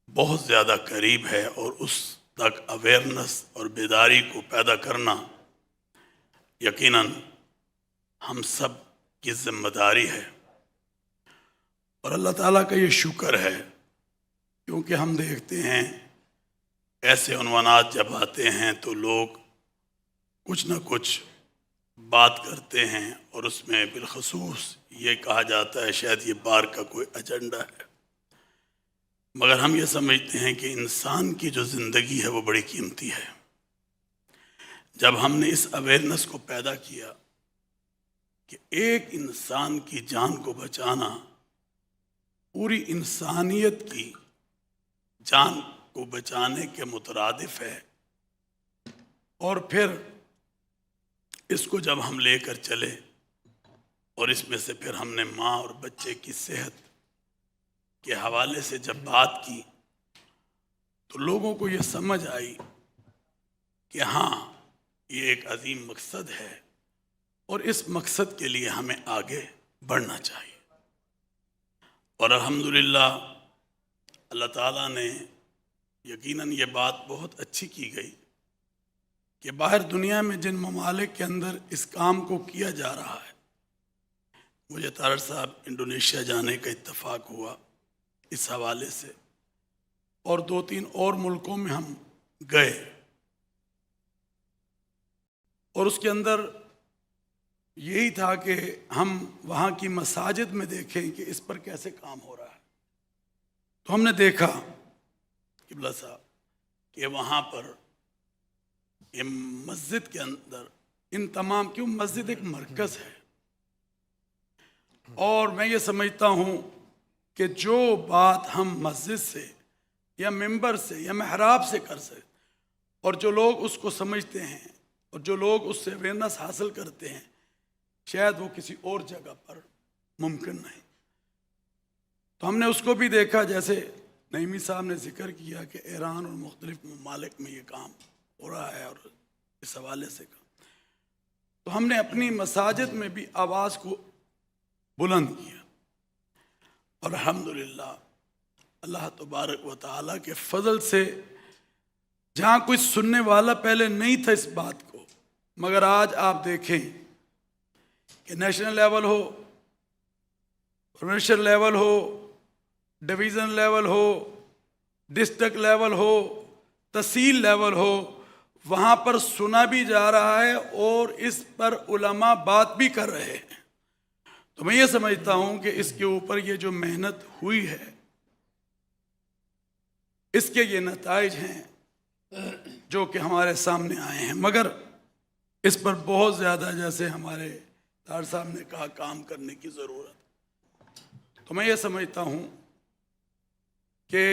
بہت زیادہ قریب ہے، اور اس تک اویئرنس اور بیداری کو پیدا کرنا یقیناً ہم سب کی ذمہ داری ہے. اور اللہ تعالیٰ کا یہ شکر ہے کیونکہ ہم دیکھتے ہیں ایسے عنوانات جب آتے ہیں تو لوگ کچھ نہ کچھ بات کرتے ہیں، اور اس میں بالخصوص یہ کہا جاتا ہے شاید یہ بار کا کوئی ایجنڈا ہے، مگر ہم یہ سمجھتے ہیں کہ انسان کی جو زندگی ہے وہ بڑی قیمتی ہے. جب ہم نے اس اویئرنس کو پیدا کیا کہ ایک انسان کی جان کو بچانا پوری انسانیت کی جان کو بچانے کے مترادف ہے، اور پھر اس کو جب ہم لے کر چلے اور اس میں سے پھر ہم نے ماں اور بچے کی صحت کے حوالے سے جب بات کی تو لوگوں کو یہ سمجھ آئی کہ ہاں یہ ایک عظیم مقصد ہے اور اس مقصد کے لیے ہمیں آگے بڑھنا چاہیے. اور الحمدللہ اللہ تعالیٰ نے یقیناً یہ بات بہت اچھی کی گئی کہ باہر دنیا میں جن ممالک کے اندر اس کام کو کیا جا رہا ہے، مجھے طاہر صاحب انڈونیشیا جانے کا اتفاق ہوا اس حوالے سے، اور 2-3 اور ملکوں میں ہم گئے، اور اس کے اندر یہی تھا کہ ہم وہاں کی مساجد میں دیکھیں کہ اس پر کیسے کام ہو رہا ہے. تو ہم نے دیکھا قبلہ صاحب کہ وہاں پر یہ مسجد کے اندر ان تمام، کیوں مسجد ایک مرکز ہے، اور میں یہ سمجھتا ہوں کہ جو بات ہم مسجد سے یا ممبر سے یا محراب سے کر سکتے، اور جو لوگ اس کو سمجھتے ہیں اور جو لوگ اس سے اویئرنیس حاصل کرتے ہیں، شاید وہ کسی اور جگہ پر ممکن نہیں. تو ہم نے اس کو بھی دیکھا، جیسے نعیمی صاحب نے ذکر کیا کہ ایران اور مختلف ممالک میں یہ کام ہو رہا ہے اور اس حوالے سے کام. تو ہم نے اپنی مساجد میں بھی آواز کو بلند کیا، اور الحمدللہ اللہ تبارک و تعالیٰ کے فضل سے جہاں کوئی سننے والا پہلے نہیں تھا اس بات کو، مگر آج آپ دیکھیں کہ نیشنل لیول ہو، پروونشل لیول ہو، ڈویژن لیول ہو، ڈسٹرکٹ لیول ہو، تحصیل لیول ہو، وہاں پر سنا بھی جا رہا ہے اور اس پر علماء بات بھی کر رہے ہیں. تو میں یہ سمجھتا ہوں کہ اس کے اوپر یہ جو محنت ہوئی ہے، اس کے یہ نتائج ہیں جو کہ ہمارے سامنے آئے ہیں، مگر اس پر بہت زیادہ، جیسے ہمارے طاہر صاحب نے کہا، کام کرنے کی ضرورت. تو میں یہ سمجھتا ہوں کہ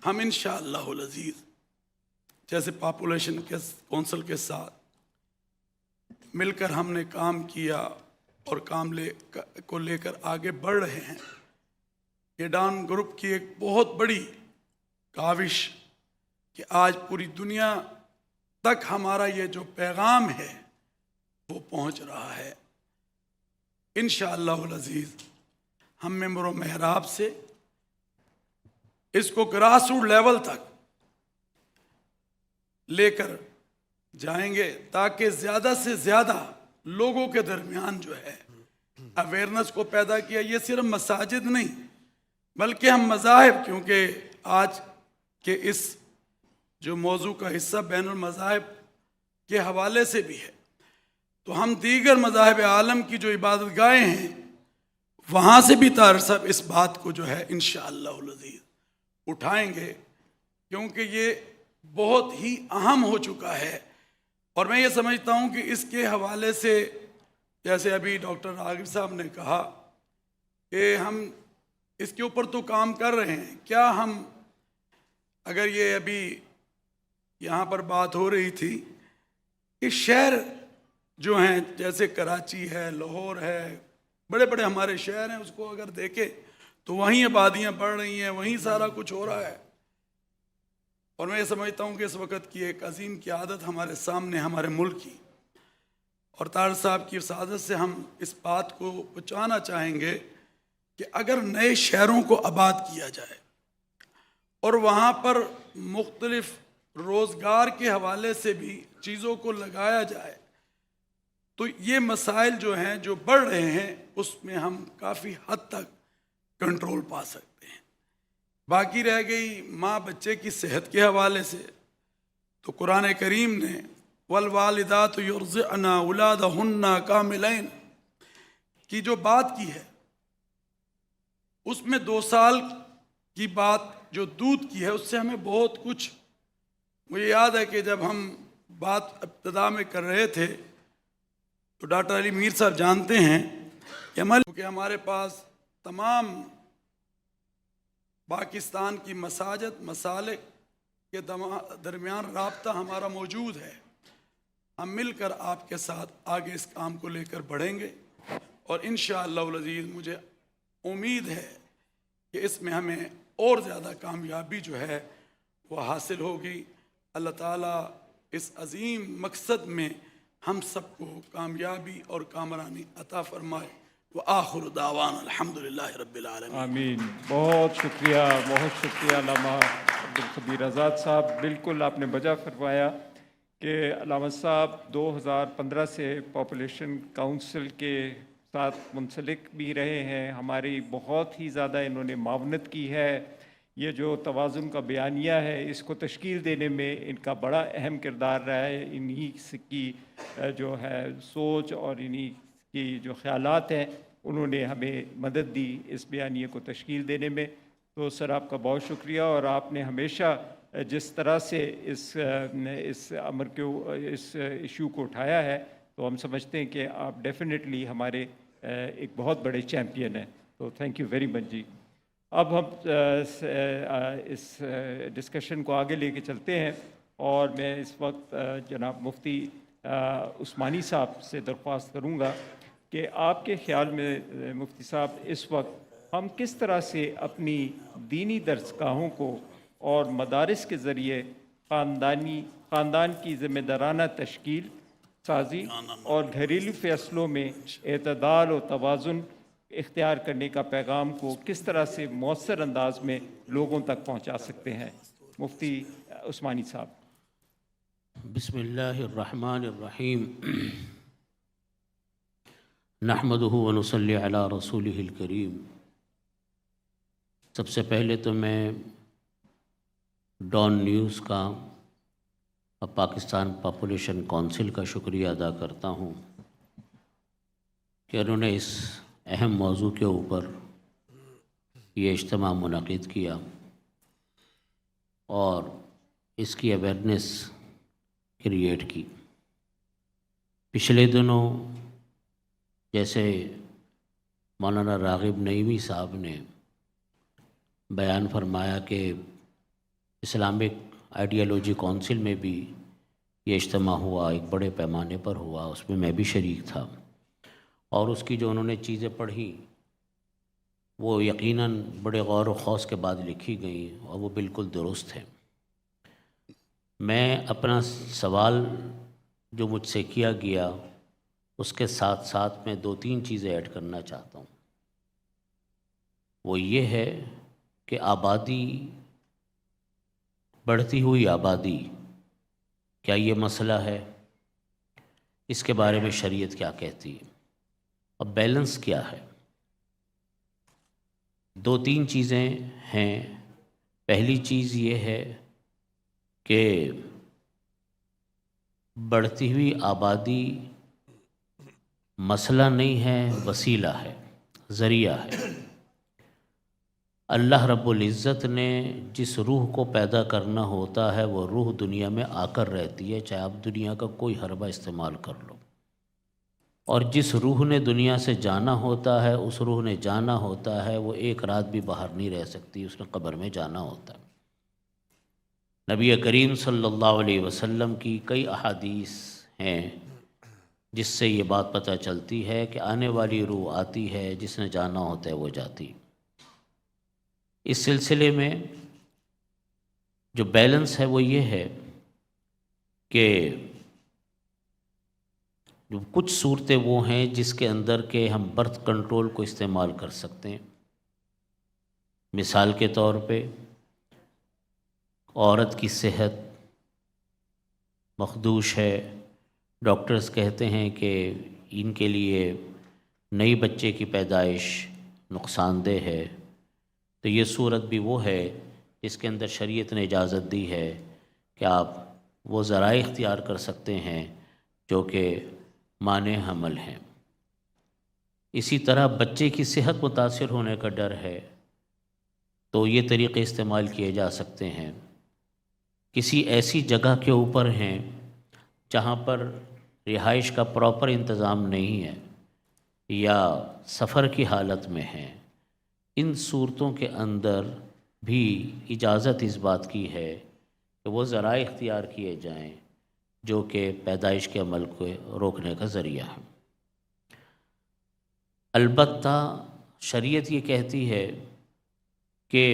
ہم انشاءاللہ العزیز جیسے پاپولیشن کے کونسل کے ساتھ مل کر ہم نے کام کیا اور کام کو لے کر آگے بڑھ رہے ہیں. یہ ڈان گروپ کی ایک بہت بڑی کاوش کہ آج پوری دنیا تک ہمارا یہ جو پیغام ہے وہ پہنچ رہا ہے. انشاءاللہ العزیز ہم ممبر و محراب سے اس کو گراس روٹ لیول تک لے کر جائیں گے تاکہ زیادہ سے زیادہ لوگوں کے درمیان جو ہے اویئرنیس کو پیدا کیا. یہ صرف مساجد نہیں بلکہ ہم مذاہب، کیونکہ آج کے اس جو موضوع کا حصہ بین المذاہب کے حوالے سے بھی ہے، تو ہم دیگر مذاہب عالم کی جو عبادت گاہیں ہیں وہاں سے بھی طاہر صاحب اس بات کو جو ہے انشاءاللہ العزیز اٹھائیں گے، کیونکہ یہ بہت ہی اہم ہو چکا ہے. اور میں یہ سمجھتا ہوں کہ اس کے حوالے سے جیسے ابھی ڈاکٹر راغب صاحب نے کہا کہ ہم اس کے اوپر تو کام کر رہے ہیں، کیا ہم اگر یہ ابھی یہاں پر بات ہو رہی تھی کہ شہر جو ہیں جیسے کراچی ہے، لاہور ہے، بڑے بڑے ہمارے شہر ہیں، اس کو اگر دیکھیں تو وہیں آبادیاں بڑھ رہی ہیں، وہیں سارا کچھ ہو رہا ہے. اور میں یہ سمجھتا ہوں کہ اس وقت کی ایک عظیم قیادت ہمارے سامنے ہمارے ملک کی، اور طاہر صاحب کی سعادت سے ہم اس بات کو پہنچانا چاہیں گے کہ اگر نئے شہروں کو آباد کیا جائے اور وہاں پر مختلف روزگار کے حوالے سے بھی چیزوں کو لگایا جائے تو یہ مسائل جو ہیں جو بڑھ رہے ہیں اس میں ہم کافی حد تک کنٹرول پا سکتے ہیں. باقی رہ گئی ماں بچے کی صحت کے حوالے سے، تو قرآن کریم نے والوالدات یرضعن اولادہن کاملین کی جو بات کی ہے، اس میں 2 سال کی بات جو دودھ کی ہے اس سے ہمیں بہت کچھ، مجھے یاد ہے کہ جب ہم بات ابتدا میں کر رہے تھے تو ڈاکٹر علی میر صاحب جانتے ہیں کہ ہمارے پاس تمام پاکستان کی مساجد مسالک کے درمیان رابطہ ہمارا موجود ہے. ہم مل کر آپ کے ساتھ آگے اس کام کو لے کر بڑھیں گے، اور انشاءاللہ العزیز مجھے امید ہے کہ اس میں ہمیں اور زیادہ کامیابی جو ہے وہ حاصل ہوگی. اللہ تعالیٰ اس عظیم مقصد میں ہم سب کو کامیابی اور کامرانی عطا فرمائے. وآخر دعوانا الحمدللہ رب العالمین. آمین. بہت شکریہ علامہ عبدالخبیر آزاد صاحب. بالکل آپ نے بجا فرمایا کہ علامہ صاحب 2015 سے پاپولیشن کونسل کے ساتھ منسلک بھی رہے ہیں. ہماری بہت ہی زیادہ انہوں نے معاونت کی ہے. یہ جو توازن کا بیانیہ ہے اس کو تشکیل دینے میں ان کا بڑا اہم کردار رہا ہے. انہی کی جو ہے سوچ اور انہی کی جو خیالات ہیں انہوں نے ہمیں مدد دی اس بیانیے کو تشکیل دینے میں. تو سر آپ کا بہت شکریہ. اور آپ نے ہمیشہ جس طرح سے اس امر کو اس ایشو کو اٹھایا ہے تو ہم سمجھتے ہیں کہ آپ ڈیفینیٹلی ہمارے ایک بہت بڑے چیمپئن ہیں. تو تھینک یو ویری مچ جی. اب ہم اس ڈسکشن کو آگے لے کے چلتے ہیں اور میں اس وقت جناب مفتی عثمانی صاحب سے درخواست کروں گا کہ آپ کے خیال میں مفتی صاحب اس وقت ہم کس طرح سے اپنی دینی درسگاہوں کو اور مدارس کے ذریعے خاندان کی ذمہ دارانہ تشکیل سازی اور گھریلو فیصلوں میں اعتدال و توازن اختیار کرنے کا پیغام کو کس طرح سے مؤثر انداز میں لوگوں تک پہنچا سکتے ہیں. مفتی عثمانی صاحب. بسم اللہ الرحمن الرحیم. نحمدہ ونصلی علی رسولہ الکریم. سب سے پہلے تو میں ڈان نیوز کا اور پاکستان پاپولیشن کونسل کا شکریہ ادا کرتا ہوں کہ انہوں نے اس اہم موضوع کے اوپر یہ اجتماع منعقد کیا اور اس کی اویئرنیس کریٹ کی. پچھلے دنوں جیسے مولانا راغب نعیمی صاحب نے بیان فرمایا کہ اسلامک آئیڈیالوجی کونسل میں بھی یہ اجتماع ہوا، ایک بڑے پیمانے پر ہوا، اس میں میں بھی شریک تھا اور اس کی جو انہوں نے چیزیں پڑھی وہ یقیناً بڑے غور و خوض کے بعد لکھی گئیں اور وہ بالکل درست ہیں. میں اپنا سوال جو مجھ سے کیا گیا اس کے ساتھ ساتھ میں 2-3 چیزیں ایڈ کرنا چاہتا ہوں. وہ یہ ہے کہ آبادی، بڑھتی ہوئی آبادی، کیا یہ مسئلہ ہے؟ اس کے بارے میں شریعت کیا کہتی ہے اور بیلنس کیا ہے؟ 2-3 چیزیں ہیں. پہلی چیز یہ ہے کہ بڑھتی ہوئی آبادی مسئلہ نہیں ہے، وسیلہ ہے، ذریعہ ہے. اللہ رب العزت نے جس روح کو پیدا کرنا ہوتا ہے وہ روح دنیا میں آ کر رہتی ہے، چاہے آپ دنیا کا کوئی حربہ استعمال کر لو. اور جس روح نے دنیا سے جانا ہوتا ہے، اس روح نے جانا ہوتا ہے، وہ ایک رات بھی باہر نہیں رہ سکتی، اس نے قبر میں جانا ہوتا ہے. نبی کریم صلی اللہ علیہ وسلم کی کئی احادیث ہیں جس سے یہ بات پتہ چلتی ہے کہ آنے والی روح آتی ہے، جس نے جانا ہوتا ہے وہ جاتی. اس سلسلے میں جو بیلنس ہے وہ یہ ہے کہ جو کچھ صورتیں وہ ہیں جس کے اندر کے ہم برتھ کنٹرول کو استعمال کر سکتے ہیں. مثال کے طور پہ عورت کی صحت مخدوش ہے، ڈاکٹرز کہتے ہیں کہ ان کے لیے نئی بچے کی پیدائش نقصان دہ ہے، تو یہ صورت بھی وہ ہے جس کے اندر شریعت نے اجازت دی ہے کہ آپ وہ ذرائع اختیار کر سکتے ہیں جو کہ مانع حمل ہیں. اسی طرح بچے کی صحت متاثر ہونے کا ڈر ہے تو یہ طریقے استعمال کیے جا سکتے ہیں. کسی ایسی جگہ کے اوپر ہیں جہاں پر رہائش کا پراپر انتظام نہیں ہے یا سفر کی حالت میں ہیں، ان صورتوں کے اندر بھی اجازت اس بات کی ہے کہ وہ ذرائع اختیار کیے جائیں جو کہ پیدائش کے عمل کو روکنے کا ذریعہ ہے. البتہ شریعت یہ کہتی ہے کہ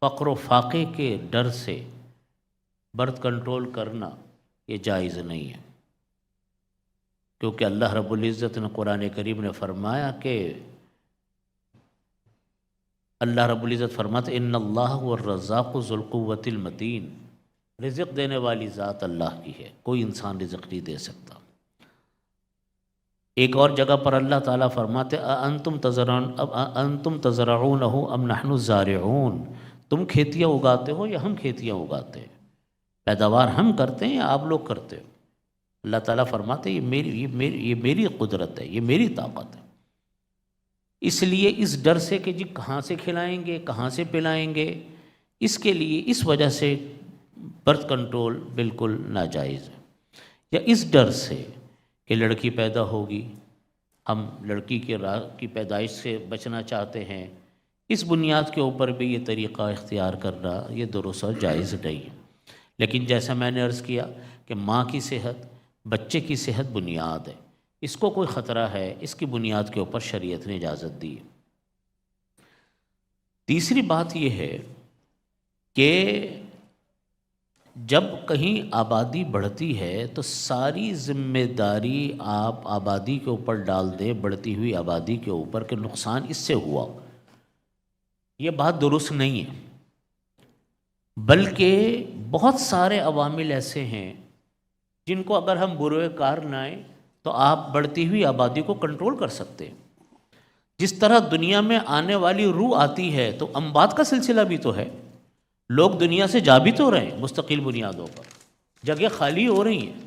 فقر و فاقے کے ڈر سے برتھ کنٹرول کرنا یہ جائز نہیں ہے، کیونکہ اللہ رب العزت نے قرآن کریم نے فرمایا کہ اللہ رب العزت فرماتے ان اللہ هو الرزاق ذو القوۃ المتین، رزق دینے والی ذات اللہ کی ہے، کوئی انسان رزق نہیں دے سکتا۔ ایک اور جگہ پر اللہ تعالیٰ فرماتے انتم تزرعونہ ام نحن الزارعون، تم کھیتیاں اگاتے ہو یا ہم کھیتیاں اگاتے ہیں، پیداوار ہم کرتے ہیں یا آپ لوگ کرتے ہو؟ اللہ تعالیٰ فرماتے یہ میری قدرت ہے، یہ میری طاقت ہے۔ اس لیے اس ڈر سے کہ جی کہاں سے کھلائیں گے، کہاں سے پلائیں گے، اس کے لیے اس وجہ سے برتھ کنٹرول بالکل ناجائز ہے۔ یا اس ڈر سے کہ لڑکی پیدا ہوگی، ہم لڑکی کی پیدائش سے بچنا چاہتے ہیں، اس بنیاد کے اوپر بھی یہ طریقہ اختیار کرنا یہ درست اور جائز نہیں ہے۔ لیکن جیسا میں نے عرض کیا کہ ماں کی صحت، بچے کی صحت بنیاد ہے، اس کو کوئی خطرہ ہے، اس کی بنیاد کے اوپر شریعت نے اجازت دی ہے۔ تیسری بات یہ ہے کہ جب کہیں آبادی بڑھتی ہے تو ساری ذمہ داری آپ آبادی کے اوپر ڈال دیں، بڑھتی ہوئی آبادی کے اوپر، کہ نقصان اس سے ہوا، یہ بات درست نہیں ہے۔ بلکہ بہت سارے عوامل ایسے ہیں جن کو اگر ہم بروئے کار لائیں تو آپ بڑھتی ہوئی آبادی کو کنٹرول کر سکتے ہیں۔ جس طرح دنیا میں آنے والی روح آتی ہے تو اموات کا سلسلہ بھی تو ہے، لوگ دنیا سے جا بھی تو رہے ہیں مستقل بنیادوں پر، جگہ خالی ہو رہی ہیں،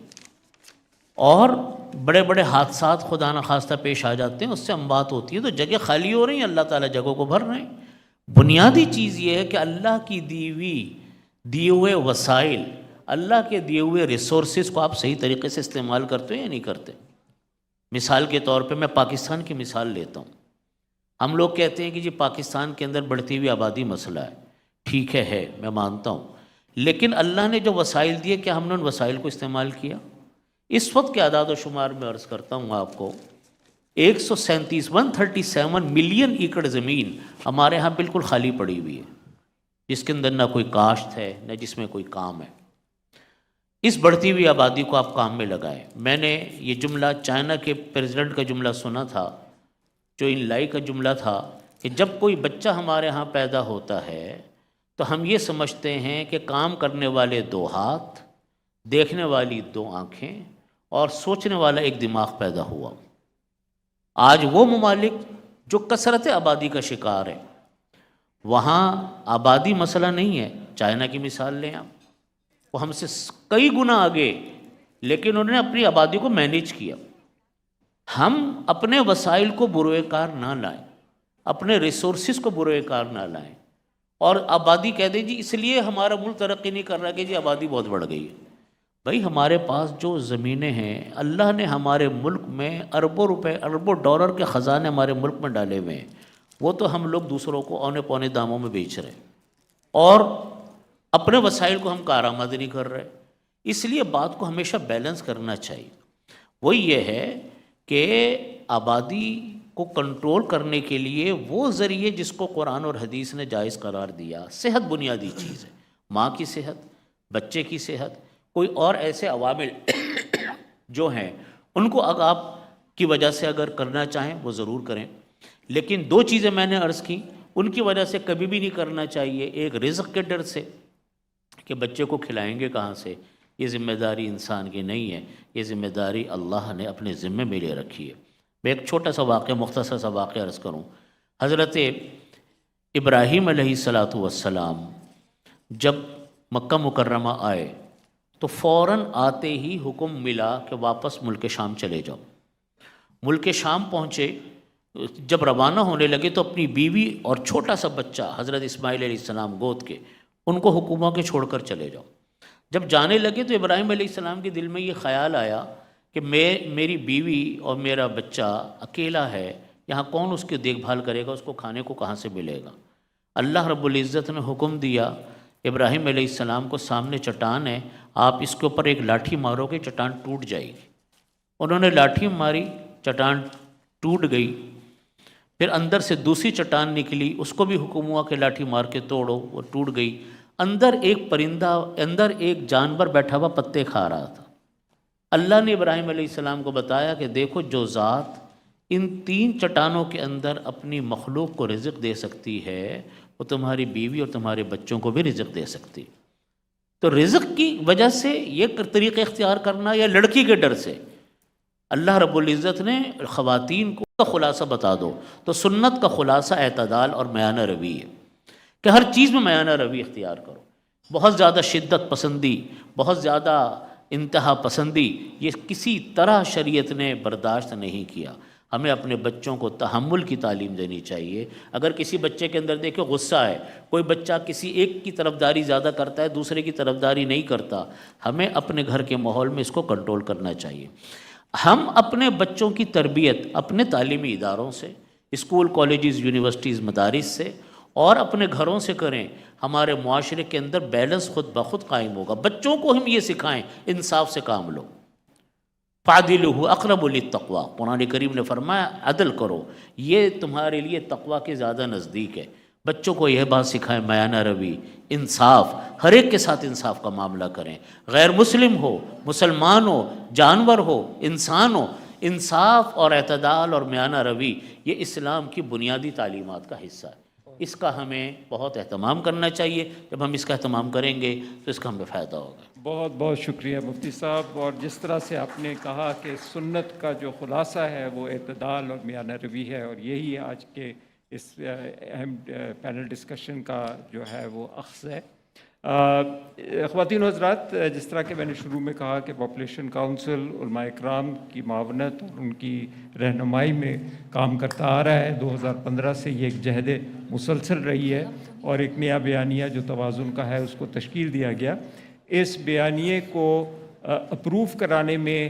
اور بڑے بڑے حادثات خدا نخواستہ پیش آ جاتے ہیں، اس سے اموات ہوتی ہے، تو جگہ خالی ہو رہی ہیں، اللہ تعالیٰ جگہوں کو بھر رہے ہیں۔ بنیادی چیز یہ ہے کہ اللہ کی دیے ہوئے وسائل، اللہ کے دیے ہوئے ریسورسز کو آپ صحیح طریقے سے استعمال کرتے ہیں یا نہیں کرتے۔ مثال کے طور پہ میں پاکستان کی مثال لیتا ہوں۔ ہم لوگ کہتے ہیں کہ جی پاکستان کے اندر بڑھتی ہوئی آبادی مسئلہ ہے، ٹھیک ہے میں مانتا ہوں، لیکن اللہ نے جو وسائل دیے کیا ہم نے ان وسائل کو استعمال کیا؟ اس وقت کے اعداد و شمار میں عرض کرتا ہوں آپ کو، 137 ملین ایکڑ زمین ہمارے ہاں بالکل خالی پڑی ہوئی ہے، جس کے اندر نہ کوئی کاشت ہے نہ جس میں کوئی کام ہے۔ اس بڑھتی ہوئی آبادی کو آپ کام میں لگائیں۔ میں نے یہ جملہ چائنا کے پریزیڈنٹ کا جملہ سنا تھا، جو ان لائی کا جملہ تھا کہ جب کوئی بچہ ہمارے ہاں پیدا ہوتا ہے تو ہم یہ سمجھتے ہیں کہ کام کرنے والے 2 ہاتھ، دیکھنے والی 2 آنکھیں اور سوچنے والا ایک دماغ پیدا ہوا۔ آج وہ ممالک جو کثرت آبادی کا شکار ہے، وہاں آبادی مسئلہ نہیں ہے۔ چائنا کی مثال لیں آپ، وہ ہم سے کئی گنا آگے، لیکن انہوں نے اپنی آبادی کو مینیج کیا۔ ہم اپنے وسائل کو بروئے کار نہ لائیں، اپنے ریسورسز کو بروئے کار نہ لائیں، اور آبادی کہہ دیں جی اس لیے ہمارا ملک ترقی نہیں کر رہا کہ جی آبادی بہت بڑھ گئی ہے۔ بھائی ہمارے پاس جو زمینیں ہیں، اللہ نے ہمارے ملک میں اربوں روپے، اربوں ڈالر کے خزانے ہمارے ملک میں ڈالے ہوئے ہیں، وہ تو ہم لوگ دوسروں کو اونے پونے داموں میں بیچ رہے ہیں، اور اپنے وسائل کو ہم کارآمد نہیں کر رہے۔ اس لیے بات کو ہمیشہ بیلنس کرنا چاہیے۔ وہ یہ ہے کہ آبادی کو کنٹرول کرنے کے لیے وہ ذریعے جس کو قرآن اور حدیث نے جائز قرار دیا، صحت بنیادی چیز ہے، ماں کی صحت، بچے کی صحت، کوئی اور ایسے عوامل جو ہیں ان کو اگر آپ کی وجہ سے اگر کرنا چاہیں وہ ضرور کریں، لیکن 2 چیزیں میں نے عرض کی ان کی وجہ سے کبھی بھی نہیں کرنا چاہیے۔ ایک رزق کے ڈر سے کہ بچے کو کھلائیں گے کہاں سے، یہ ذمہ داری انسان کی نہیں ہے، یہ ذمہ داری اللہ نے اپنے ذمے میں لے رکھی ہے۔ میں ایک چھوٹا سا واقعہ، مختصر سا واقعہ عرض کروں۔ حضرت ابراہیم علیہ السلام جب مکہ مکرمہ آئے تو فوراً آتے ہی حکم ملا کہ واپس ملک شام چلے جاؤ۔ ملک شام پہنچے، جب روانہ ہونے لگے تو اپنی بیوی اور چھوٹا سا بچہ حضرت اسماعیل علیہ السلام گود کے، ان کو حکوموں کے چھوڑ کر چلے جاؤ۔ جب جانے لگے تو ابراہیم علیہ السلام کے دل میں یہ خیال آیا کہ میری بیوی اور میرا بچہ اکیلا ہے، یہاں کون اس کی دیکھ بھال کرے گا، اس کو کھانے کو کہاں سے ملے گا۔ اللہ رب العزت نے حکم دیا، ابراہیم علیہ السلام کو سامنے چٹان ہے، آپ اس کے اوپر ایک لاٹھی مارو گے چٹان ٹوٹ جائے گی۔ انہوں نے لاٹھی ماری، چٹان ٹوٹ گئی۔ پھر اندر سے دوسری چٹان نکلی، اس کو بھی حکم ہوا کہ لاٹھی مار کے توڑو، وہ ٹوٹ گئی۔ اندر ایک پرندہ، اندر ایک جانور بیٹھا ہوا پتے کھا رہا تھا۔ اللہ نے ابراہیم علیہ السلام کو بتایا کہ دیکھو جو ذات ان 3 چٹانوں کے اندر اپنی مخلوق کو رزق دے سکتی ہے، وہ تمہاری بیوی اور تمہارے بچوں کو بھی رزق دے سکتی۔ تو رزق کی وجہ سے یہ طریقہ اختیار کرنا یا لڑکی کے ڈر سے، اللہ رب العزت نے خواتین کو کا خلاصہ بتا دو تو سنت کا خلاصہ اعتدال اور میانہ روی ہے کہ ہر چیز میں میانہ روی اختیار کرو۔ بہت زیادہ شدت پسندی، بہت زیادہ انتہا پسندی، یہ کسی طرح شریعت نے برداشت نہیں کیا۔ ہمیں اپنے بچوں کو تحمل کی تعلیم دینی چاہیے۔ اگر کسی بچے کے اندر دیکھو غصہ ہے، کوئی بچہ کسی ایک کی طرفداری زیادہ کرتا ہے، دوسرے کی طرفداری نہیں کرتا، ہمیں اپنے گھر کے ماحول میں اس کو کنٹرول کرنا چاہیے۔ ہم اپنے بچوں کی تربیت اپنے تعلیمی اداروں سے، اسکول، کالجز، یونیورسٹیز، مدارس سے اور اپنے گھروں سے کریں، ہمارے معاشرے کے اندر بیلنس خود بخود قائم ہوگا۔ بچوں کو ہم یہ سکھائیں انصاف سے کام لو، فَعْدِلُهُ اقرب للتقویٰ، قرآن کریم نے فرمایا عدل کرو، یہ تمہارے لیے تقویٰ کے زیادہ نزدیک ہے۔ بچوں کو یہ بات سکھائیں، میانہ روی، انصاف، ہر ایک کے ساتھ انصاف کا معاملہ کریں، غیر مسلم ہو، مسلمان ہو، جانور ہو، انسان ہو، انصاف اور اعتدال اور میانہ روی یہ اسلام کی بنیادی تعلیمات کا حصہ ہے۔ اس کا ہمیں بہت اہتمام کرنا چاہیے۔ جب ہم اس کا اہتمام کریں گے تو اس کا ہمیں فائدہ ہوگا۔ بہت بہت شکریہ مفتی صاحب، اور جس طرح سے آپ نے کہا کہ سنت کا جو خلاصہ ہے وہ اعتدال اور میانہ روی ہے، اور یہی آج کے اس اہم پینل ڈسکشن کا جو ہے وہ اخذ ہے۔ خواتین و حضرات، جس طرح کہ میں نے شروع میں کہا کہ پاپولیشن کونسل علماء اکرام کی معاونت اور ان کی رہنمائی میں کام کرتا آ رہا ہے۔ 2015 سے یہ ایک جہد مسلسل رہی ہے، اور ایک نیا بیانیہ جو توازن کا ہے اس کو تشکیل دیا گیا۔ اس بیانیے کو اپروو کرانے میں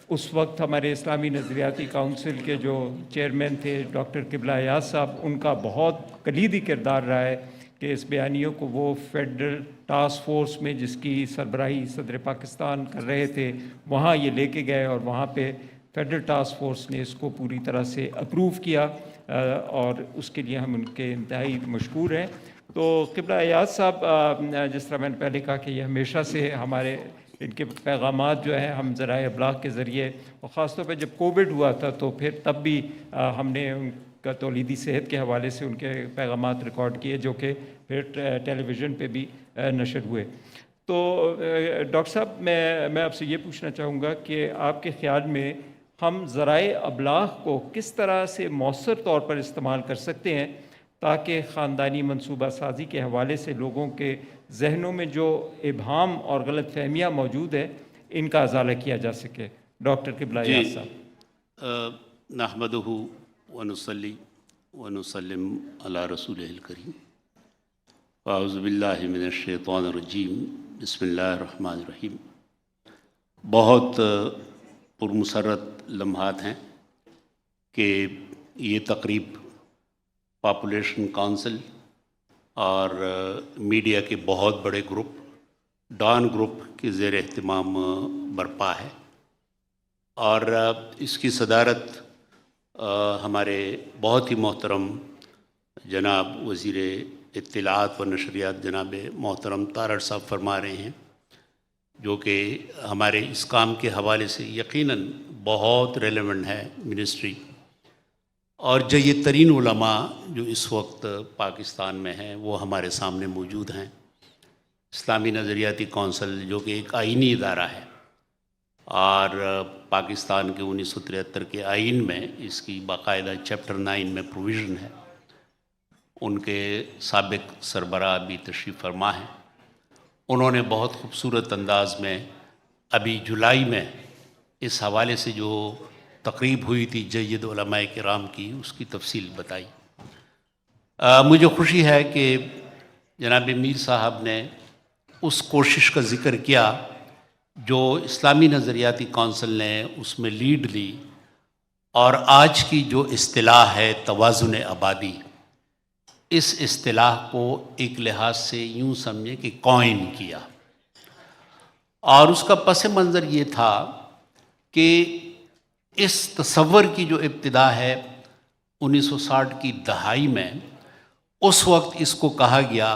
اس وقت ہمارے اسلامی نظریاتی کونسل کے جو چیئرمین تھے ڈاکٹر قبلہ ایاز صاحب، ان کا بہت کلیدی کردار رہا ہے کہ اس بیانیے کو وہ فیڈرل ٹاسک فورس میں جس کی سربراہی صدر پاکستان کر رہے تھے وہاں یہ لے کے گئے، اور وہاں پہ فیڈرل ٹاسک فورس نے اس کو پوری طرح سے اپروو کیا، اور اس کے لیے ہم ان کے انتہائی مشکور ہیں۔ تو قبلہ ایاز صاحب، جس طرح میں نے پہلے کہا کہ یہ ہمیشہ سے ہمارے ان کے پیغامات جو ہیں ہم ذرائع ابلاغ کے ذریعے، اور خاص طور پہ جب کووڈ ہوا تھا تو پھر تب بھی ہم نے ان کا تولیدی صحت کے حوالے سے ان کے پیغامات ریکارڈ کیے، جو کہ پھر ٹیلی ویژن پہ بھی نشر ہوئے۔ تو ڈاکٹر صاحب، میں آپ سے یہ پوچھنا چاہوں گا کہ آپ کے خیال میں ہم ذرائع ابلاغ کو کس طرح سے مؤثر طور پر استعمال کر سکتے ہیں تاکہ خاندانی منصوبہ سازی کے حوالے سے لوگوں کے ذہنوں میں جو ابہام اور غلط فہمیاں موجود ہے ان کا ازالہ کیا جا سکے؟ ڈاکٹر قبلہ ایاز صاحب۔ نحمدہ ونصلی ونسلم علی رسولہ الکریم، اعوذ باللہ من الشیطان الرجیم، بسم اللہ الرحمن الرحیم۔ بہت پرمسرت لمحات ہیں کہ یہ تقریب پاپولیشن کونسل اور میڈیا کے بہت بڑے گروپ ڈان گروپ کے زیر اہتمام برپا ہے، اور اس کی صدارت ہمارے بہت ہی محترم جناب وزیر اطلاعات و نشریات جناب محترم تارڑ صاحب فرما رہے ہیں، جو کہ ہمارے اس کام کے حوالے سے یقیناً بہت ریلیونٹ ہے منسٹری، اور جید ترین علماء جو اس وقت پاکستان میں ہیں وہ ہمارے سامنے موجود ہیں۔ اسلامی نظریاتی کونسل جو کہ ایک آئینی ادارہ ہے، اور پاکستان کے 1973 کے آئین میں اس کی باقاعدہ چیپٹر 9 میں پروویژن ہے۔ ان کے سابق سربراہ بھی تشریف فرما ہیں، انہوں نے بہت خوبصورت انداز میں ابھی جولائی میں اس حوالے سے جو تقریب ہوئی تھی جید علماء کرام کی، اس کی تفصیل بتائی۔ مجھے خوشی ہے کہ جناب میر صاحب نے اس کوشش کا ذکر کیا جو اسلامی نظریاتی کونسل نے اس میں لیڈ لی، اور آج کی جو اصطلاح ہے توازن آبادی، اس اصطلاح کو ایک لحاظ سے یوں سمجھیں کہ کوائن کیا، اور اس کا پس منظر یہ تھا کہ اس تصور کی جو ابتدا ہے 1960 کی دہائی میں، اس وقت اس کو کہا گیا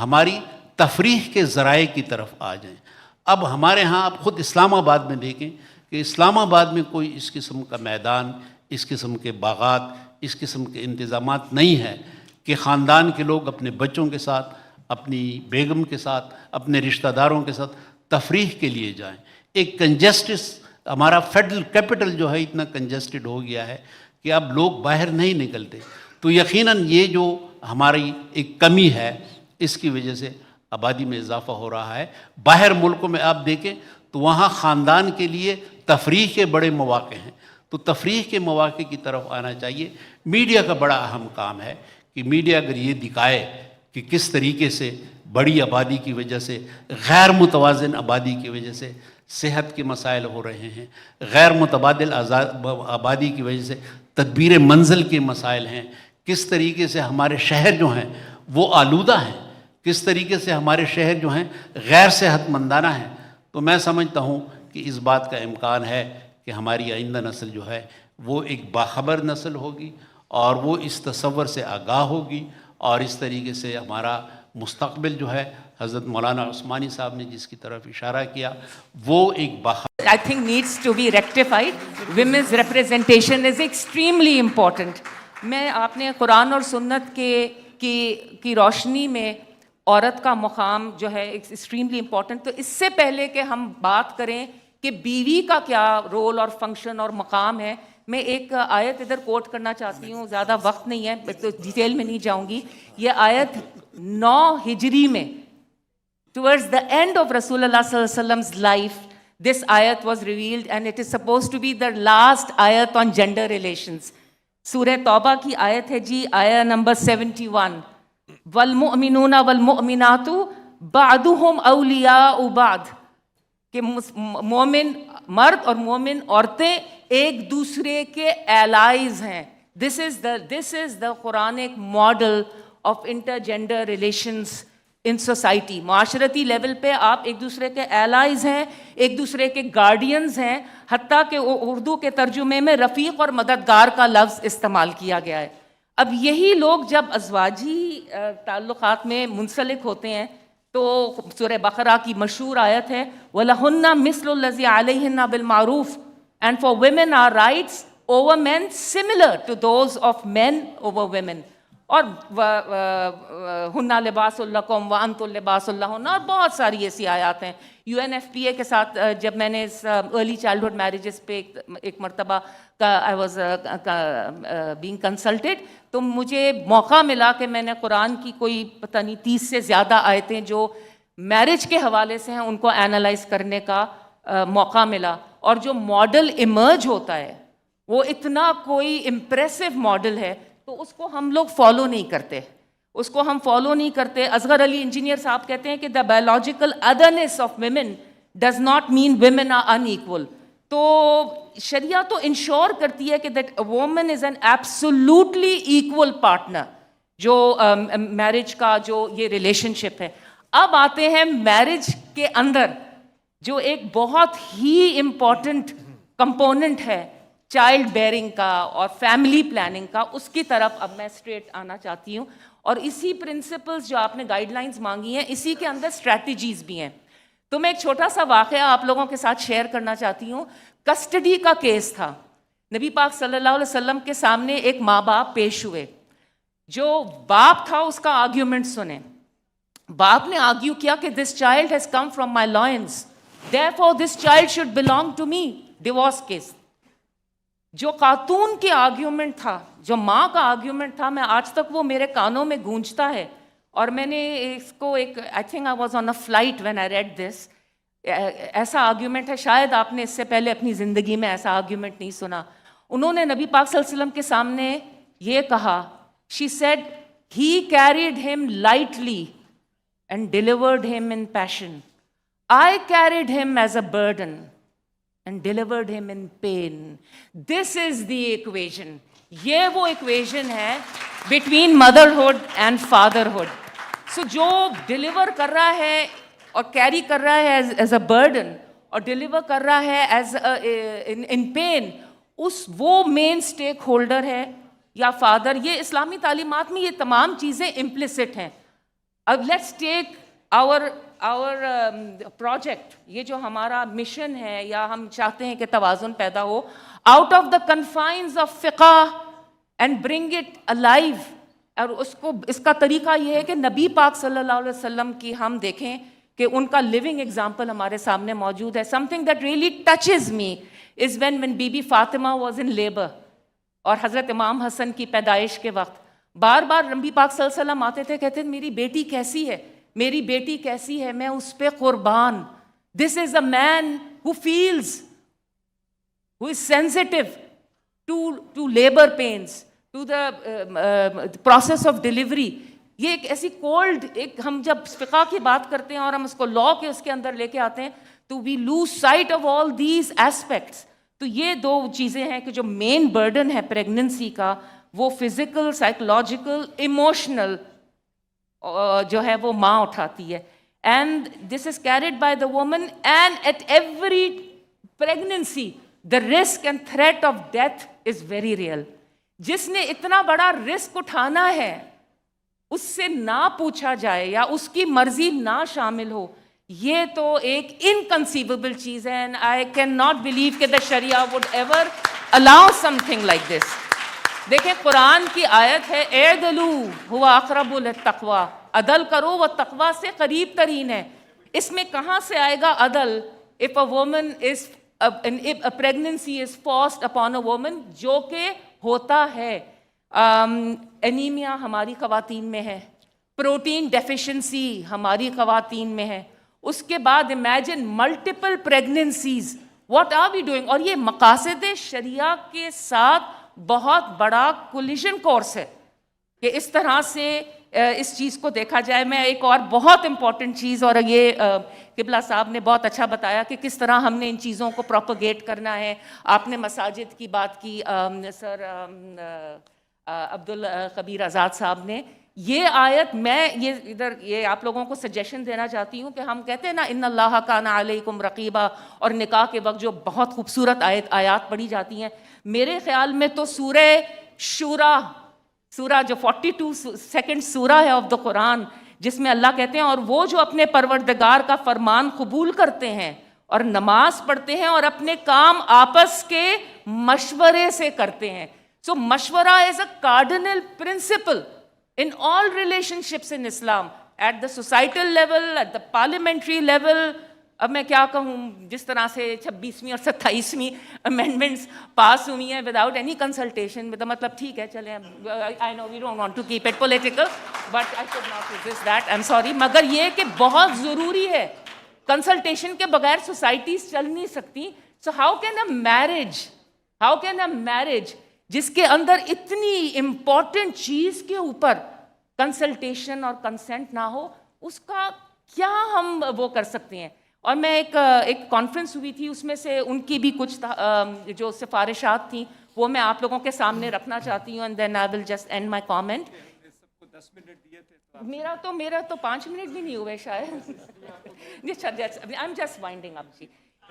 ہماری تفریح کے ذرائع کی طرف آ جائیں. اب ہمارے ہاں آپ خود اسلام آباد میں دیکھیں کہ اسلام آباد میں کوئی اس قسم کا میدان، اس قسم کے باغات، اس قسم کے انتظامات نہیں ہے کہ خاندان کے لوگ اپنے بچوں کے ساتھ، اپنی بیگم کے ساتھ، اپنے رشتہ داروں کے ساتھ تفریح کے لیے جائیں. ایک کنجسٹس، ہمارا فیڈرل کیپٹل جو ہے اتنا کنجسٹڈ ہو گیا ہے کہ اب لوگ باہر نہیں نکلتے. تو یقیناً یہ جو ہماری ایک کمی ہے، اس کی وجہ سے آبادی میں اضافہ ہو رہا ہے. باہر ملکوں میں آپ دیکھیں تو وہاں خاندان کے لیے تفریح کے بڑے مواقع ہیں. تو تفریح کے مواقع کی طرف آنا چاہیے. میڈیا کا بڑا اہم کام ہے کہ میڈیا اگر یہ دکھائے کہ کس طریقے سے بڑی آبادی کی وجہ سے، غیر متوازن آبادی کی وجہ سے صحت کے مسائل ہو رہے ہیں، غیر متبادل آبادی کی وجہ سے تدبیر منزل کے مسائل ہیں، کس طریقے سے ہمارے شہر جو ہیں وہ آلودہ ہیں، کس طریقے سے ہمارے شہر جو ہیں غیر صحت مندانہ ہیں. تو میں سمجھتا ہوں کہ اس بات کا امکان ہے کہ ہماری آئندہ نسل جو ہے وہ ایک باخبر نسل ہوگی اور وہ اس تصور سے آگاہ ہوگی، اور اس طریقے سے ہمارا مستقبل جو ہے، حضرت مولانا عثمانی صاحب نے جس کی طرف اشارہ کیا، وہ ایک باخبر I think needs to be rectified. Women's representation is extremely important. میں آپ نے قرآن اور سنت کی روشنی میں عورت کا مقام جو ہے ایکسٹریملی امپورٹنٹ. تو اس سے پہلے کہ ہم بات کریں کہ بیوی کا کیا رول اور فنکشن اور مقام ہے، میں ایک آیت ادھر کوٹ کرنا چاہتی ہوں. زیادہ وقت نہیں ہے تو ڈیٹیل میں نہیں جاؤں گی. یہ آیت 9 ہجری میں towards the end of رسول اللہ صلی اللہ علیہ وسلم's life, this ayat was revealed and it is supposed to be the last ayat on gender relations. سورہ توبہ کی آیت ہے جی، آیہ نمبر 71. والمؤمنون والمؤمنات بعضهم اولیاء بعض، کہ مومن مرد اور مومن عورتیں ایک دوسرے کے allies ہیں. This is the Quranic model of intergender relations in society. معاشرتی لیول پہ آپ ایک دوسرے کے allies ہیں، ایک دوسرے کے guardians ہیں، حتیٰ کہ اردو کے ترجمے میں رفیق اور مددگار کا لفظ استعمال کیا گیا ہے. اب یہی لوگ جب ازواجی تعلقات میں منسلک ہوتے ہیں تو سورہ بقرہ کی مشہور آیت ہے وَلَهُنَّ مِثْلُ الَّذِي عَلَيْهِنَّ بِالْمَعْرُوفِ, and for women are rights over men similar to those of men over women. اور ہُنَّ لِبَاسٌ لَكُمْ وَأَنْتُمْ لِبَاسٌ لَهُنَّ، اور بہت ساری ایسی آیات ہیں. UNFPA کے ساتھ جب میں نے اس ارلی چائلڈہڈ میریجز پہ ایک مرتبہ آئی واز بینگ کنسلٹیڈ، تو مجھے موقع ملا کہ میں نے قرآن کی کوئی پتہ نہیں 30 سے زیادہ آیتیں جو میرج کے حوالے سے ہیں ان کو اینالائز کرنے کا موقع ملا. اور جو ماڈل ایمرج ہوتا ہے وہ اتنا کوئی امپریسو ماڈل ہے، تو اس کو ہم لوگ فالو نہیں کرتے، اس کو ہم فالو نہیں کرتے. اصغر علی انجینئر صاحب کہتے ہیں کہ the biological otherness of women does not mean women are unequal. تو شریعت تو انشور کرتی ہے کہ that woman is an absolutely equal partner, جو میرج کا جو یہ ریلیشن شپ ہے. اب آتے ہیں میرج کے اندر جو ایک بہت ہی امپورٹنٹ کمپوننٹ ہے چائلڈ بیئرنگ کا اور فیملی پلاننگ کا، اس کی طرف اب میں اسٹریٹ آنا چاہتی ہوں. اور اسی پرنسپلز جو آپ نے گائیڈ لائنز مانگی ہیں، اسی کے اندر اسٹریٹجیز بھی ہیں. تو میں ایک چھوٹا سا واقعہ آپ لوگوں کے ساتھ شیئر کرنا چاہتی ہوں. کسٹڈی کا کیس تھا. نبی پاک صلی اللہ علیہ وسلم کے سامنے ایک ماں باپ پیش ہوئے. جو باپ تھا اس کا آرگیومنٹ سنیں. باپ نے آرگیو کیا کہ this child has come from my lines, therefore this child should belong to me. Divorce case. جو خاتون کے آرگیومنٹ تھا، جو ماں کا آرگیومنٹ تھا، میں آج تک وہ میرے کانوں میں گونجتا ہے. اور میں نے اس کو ایک I think I was on a flight when I read this. ایسا آرگیومنٹ ہے، شاید آپ نے اس سے پہلے اپنی زندگی میں ایسا آرگیومنٹ نہیں سنا. انہوں نے نبی پاک صلی اللہ علیہ وسلم کے سامنے یہ کہا، شی سیڈ ہی کیریڈ ہم لائٹلی اینڈ ڈیلیورڈ ہم ان پیشن. I carried him as a burden and delivered him in pain. This is the equation. یہ وہ equation ہے between motherhood and fatherhood. So جو deliver کر رہا ہے اور carry کر رہا ہے as a burden اور deliver کر رہا ہے as in pain، وہ main stakeholder ہے یا father. یہ اسلامی تعلیمات میں یہ تمام چیزیں implicit ہیں. اب لیٹس ٹیک our project, یہ جو ہمارا مشن ہے یا ہم چاہتے ہیں کہ توازن پیدا ہو out of the confines of fiqh and bring it alive. اور اس کا طریقہ یہ ہے کہ نبی پاک صلی اللہ علیہ وسلم کی ہم دیکھیں کہ ان کا لیونگ ایگزامپل ہمارے سامنے موجود ہے. something that really touches me is when Bibi Fatima was in labor اور حضرت امام حسن کی پیدائش کے وقت بار بار نبی پاک صلی اللہ علیہ وسلم آتے تھے, کہتے تھے میری بیٹی کیسی ہے, میری بیٹی کیسی ہے, میں اس پہ قربان. This is a man who feels, who is sensitive to labor pains, to the process of delivery. یہ ایک ایسی کولڈ, ایک ہم جب فقہ کی بات کرتے ہیں اور ہم اس کو لا کے اس کے اندر لے کے آتے ہیں تو we lose sight of all these aspects. تو یہ دو چیزیں ہیں کہ جو مین برڈن ہے پریگننسی کا, وہ فزیکل, سائیکولوجیکل, ایموشنل جو ہے وہ ماں اٹھاتی ہے. And this is carried by the woman, and at every pregnancy the risk and threat of death is very real. جس نے اتنا بڑا رسک اٹھانا ہے اس سے نہ پوچھا جائے یا اس کی مرضی نہ شامل ہو, یہ تو ایک انکنسیویبل چیز ہے. and I cannot believe کہ the Sharia would ever allow something like this. دیکھیں قرآن کی آیت ہے اعدلوا هو اقرب للتقوی, عدل کرو وہ تقوی سے قریب ترین ہے. اس میں کہاں سے آئے گا عدل؟ if a woman is if a pregnancy is forced upon a woman, جو کہ ہوتا ہے. انیمیا ہماری خواتین میں ہے, پروٹین ڈیفیشنسی ہماری خواتین میں ہے. اس کے بعد imagine multiple pregnancies, what are we doing? اور یہ مقاصد شریعہ کے ساتھ بہت بڑا کولیشن کورس ہے کہ اس طرح سے اس چیز کو دیکھا جائے. میں ایک اور بہت امپورٹنٹ چیز, اور یہ قبلہ صاحب نے بہت اچھا بتایا کہ کس طرح ہم نے ان چیزوں کو پروپیگیٹ کرنا ہے. آپ نے مساجد کی بات کی, سر عبد الخبیر آزاد صاحب نے. یہ آیت میں یہ آپ لوگوں کو سجیشن دینا چاہتی ہوں کہ ہم کہتے ہیں نا ان اللہ کان علیکم رقیبا, اور نکاح کے وقت جو بہت خوبصورت آیات پڑھی جاتی ہیں, میرے خیال میں تو سورہ شورا, سورہ جو 42 سیکنڈ سورہ ہے آف دا قرآن, جس میں اللہ کہتے ہیں اور وہ جو اپنے پروردگار کا فرمان قبول کرتے ہیں اور نماز پڑھتے ہیں اور اپنے کام آپس کے مشورے سے کرتے ہیں. سو مشورہ is a cardinal principle in all relationships in Islam, at the societal level, at the parliamentary level. اب میں کیا کہوں, جس طرح سے 26ویں اور 27ویں amendments پاس ہوئی ہیں without any consultation, مطلب ٹھیک ہے چلیں, I know we don't want to keep it political, but I could not resist that, I'm sorry. مگر یہ کہ بہت ضروری ہے, کنسلٹیشن کے بغیر سوسائٹیز چل نہیں سکتی. So how can a marriage جس کے اندر اتنی امپورٹنٹ چیز کے اوپر کنسلٹیشن اور کنسنٹ نہ ہو, اس کا کیا ہم وہ کر سکتے ہیں؟ اور میں ایک کانفرنس ہوئی تھی, اس میں سے ان کی بھی کچھ جو سفارشات تھیں وہ میں آپ لوگوں کے سامنے رکھنا چاہتی ہوں, and then I will just end my comment. میرا تو 5 منٹ بھی نہیں ہوئے شاید. I am just winding up جی,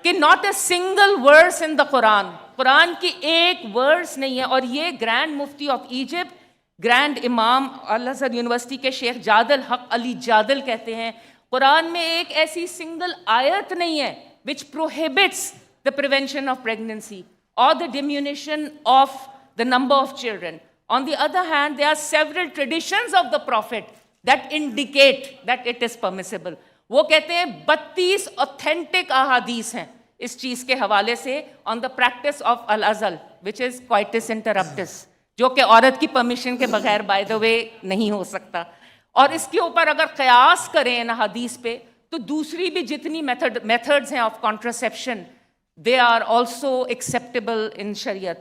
کہ ناٹ اے سنگل ورس ان دا قرآن, قرآن کی ایک ورس نہیں ہے. اور یہ grand Mufti of Egypt, grand امام الازہر یونیورسٹی کے شیخ جادل حق علی جادل کہتے ہیں قرآن میں ایک ایسی سنگل آیت نہیں ہے which prohibits the prevention of pregnancy or the diminution of the number of children. On the other hand, there are several traditions of the prophet that indicate that it is permissible. وہ کہتے ہیں 32 authentic ahadith ہیں اس چیز کے حوالے سے on the practice of al-azal, which is coitus interruptus, جو کہ عورت کی پرمیشن کے بغیر by the way نہیں ہو سکتا. اور اس کے اوپر اگر قیاس کریں ان حدیث پہ تو دوسری بھی جتنی میتھڈز ہیں of contraception, they are also acceptable in شریعت.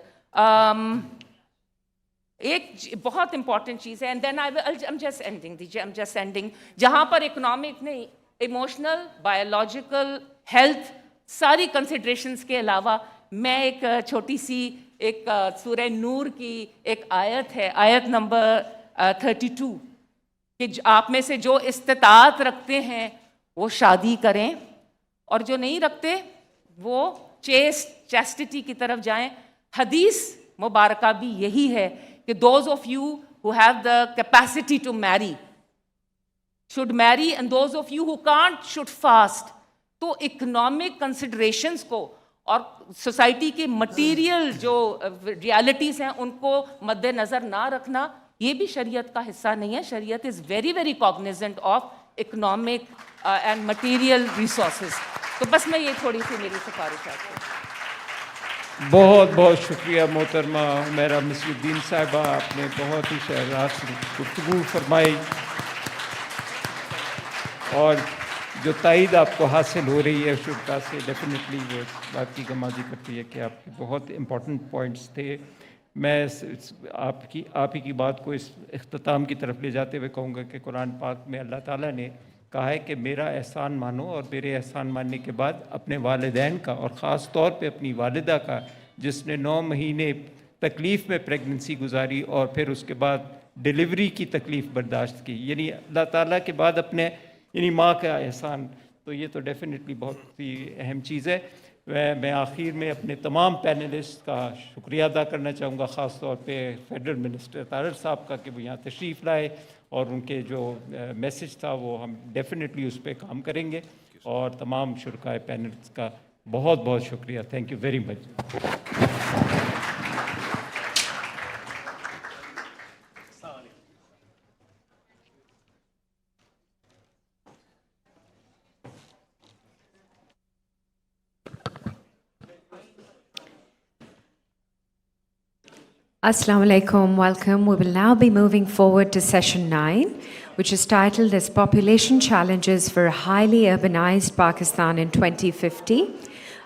ایک بہت امپورٹنٹ چیز ہے, and then I'm just ending, جہاں پر اکنامک نہیں, ایموشنل, بایولوجیکل, ہیلتھ, ساری کنسیڈریشنس کے علاوہ میں ایک چھوٹی سی ایک سورہ نور کی ایک آیت ہے, آیت نمبر 32, کہ آپ میں سے جو استطاعت رکھتے ہیں وہ شادی کریں اور جو نہیں رکھتے وہ چیسٹٹی کی طرف جائیں. حدیث مبارکہ بھی یہی ہے کہ those of you who have the capacity to marry, should marry, and those of you who can't should fast. تو اکنامک کنسیڈریشنز کو اور سوسائٹی کے مٹیریل جو ریالٹیز ہیں ان کو مد نظر نہ رکھنا یہ بھی شریعت کا حصہ نہیں ہے. شریعت is very very cognizant of economic and material resources. تو بس میں یہ تھوڑی سی میری سفارشات ہے. بہت بہت شکریہ محترمہ حمیرہ مصری الدین صاحبہ, آپ نے بہت ہی شہراز گفتگو فرمائی, اور جو تائید آپ کو حاصل ہو رہی ہے شرکا سے ڈیفینیٹلی وہ اس بات کی گمازی کرتی ہے کہ آپ کے بہت امپورٹنٹ پوائنٹس تھے. میں آپ ہی کی بات کو اس اختتام کی طرف لے جاتے ہوئے کہوں گا کہ قرآن پاک میں اللہ تعالیٰ نے کہا ہے کہ میرا احسان مانو, اور میرے احسان ماننے کے بعد اپنے والدین کا, اور خاص طور پہ اپنی والدہ کا جس نے 9 مہینے تکلیف میں پریگننسی گزاری اور پھر اس کے بعد ڈیلیوری کی تکلیف برداشت کی, یعنی اللہ تعالیٰ کے بعد اپنے یعنی ماں کا احسان, تو یہ تو ڈیفینیٹلی بہت ہی اہم چیز ہے. میں آخر میں اپنے تمام پینلسٹ کا شکریہ ادا کرنا چاہوں گا, خاص طور پہ فیڈرل منسٹر طاہر صاحب کا کہ وہ یہاں تشریف لائے, اور ان کے جو میسج تھا وہ ہم ڈیفینیٹلی اس پہ کام کریں گے. اور تمام شرکائے پینلسٹ کا بہت بہت شکریہ. Thank you very much. Assalamu alaikum, welcome. We will now be moving forward to session 9, which is titled as Population Challenges for a Highly Urbanized Pakistan in 2050.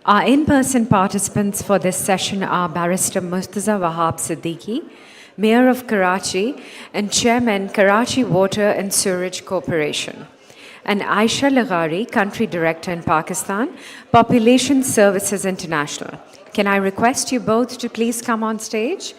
Our in-person participants for this session are Barrister Murtaza Wahab Siddiqui, Mayor of Karachi and Chairman Karachi Water and Sewerage Corporation, and Aisha Laghari, Country Director in Pakistan, Population Services International. Can I request you both to please come on stage?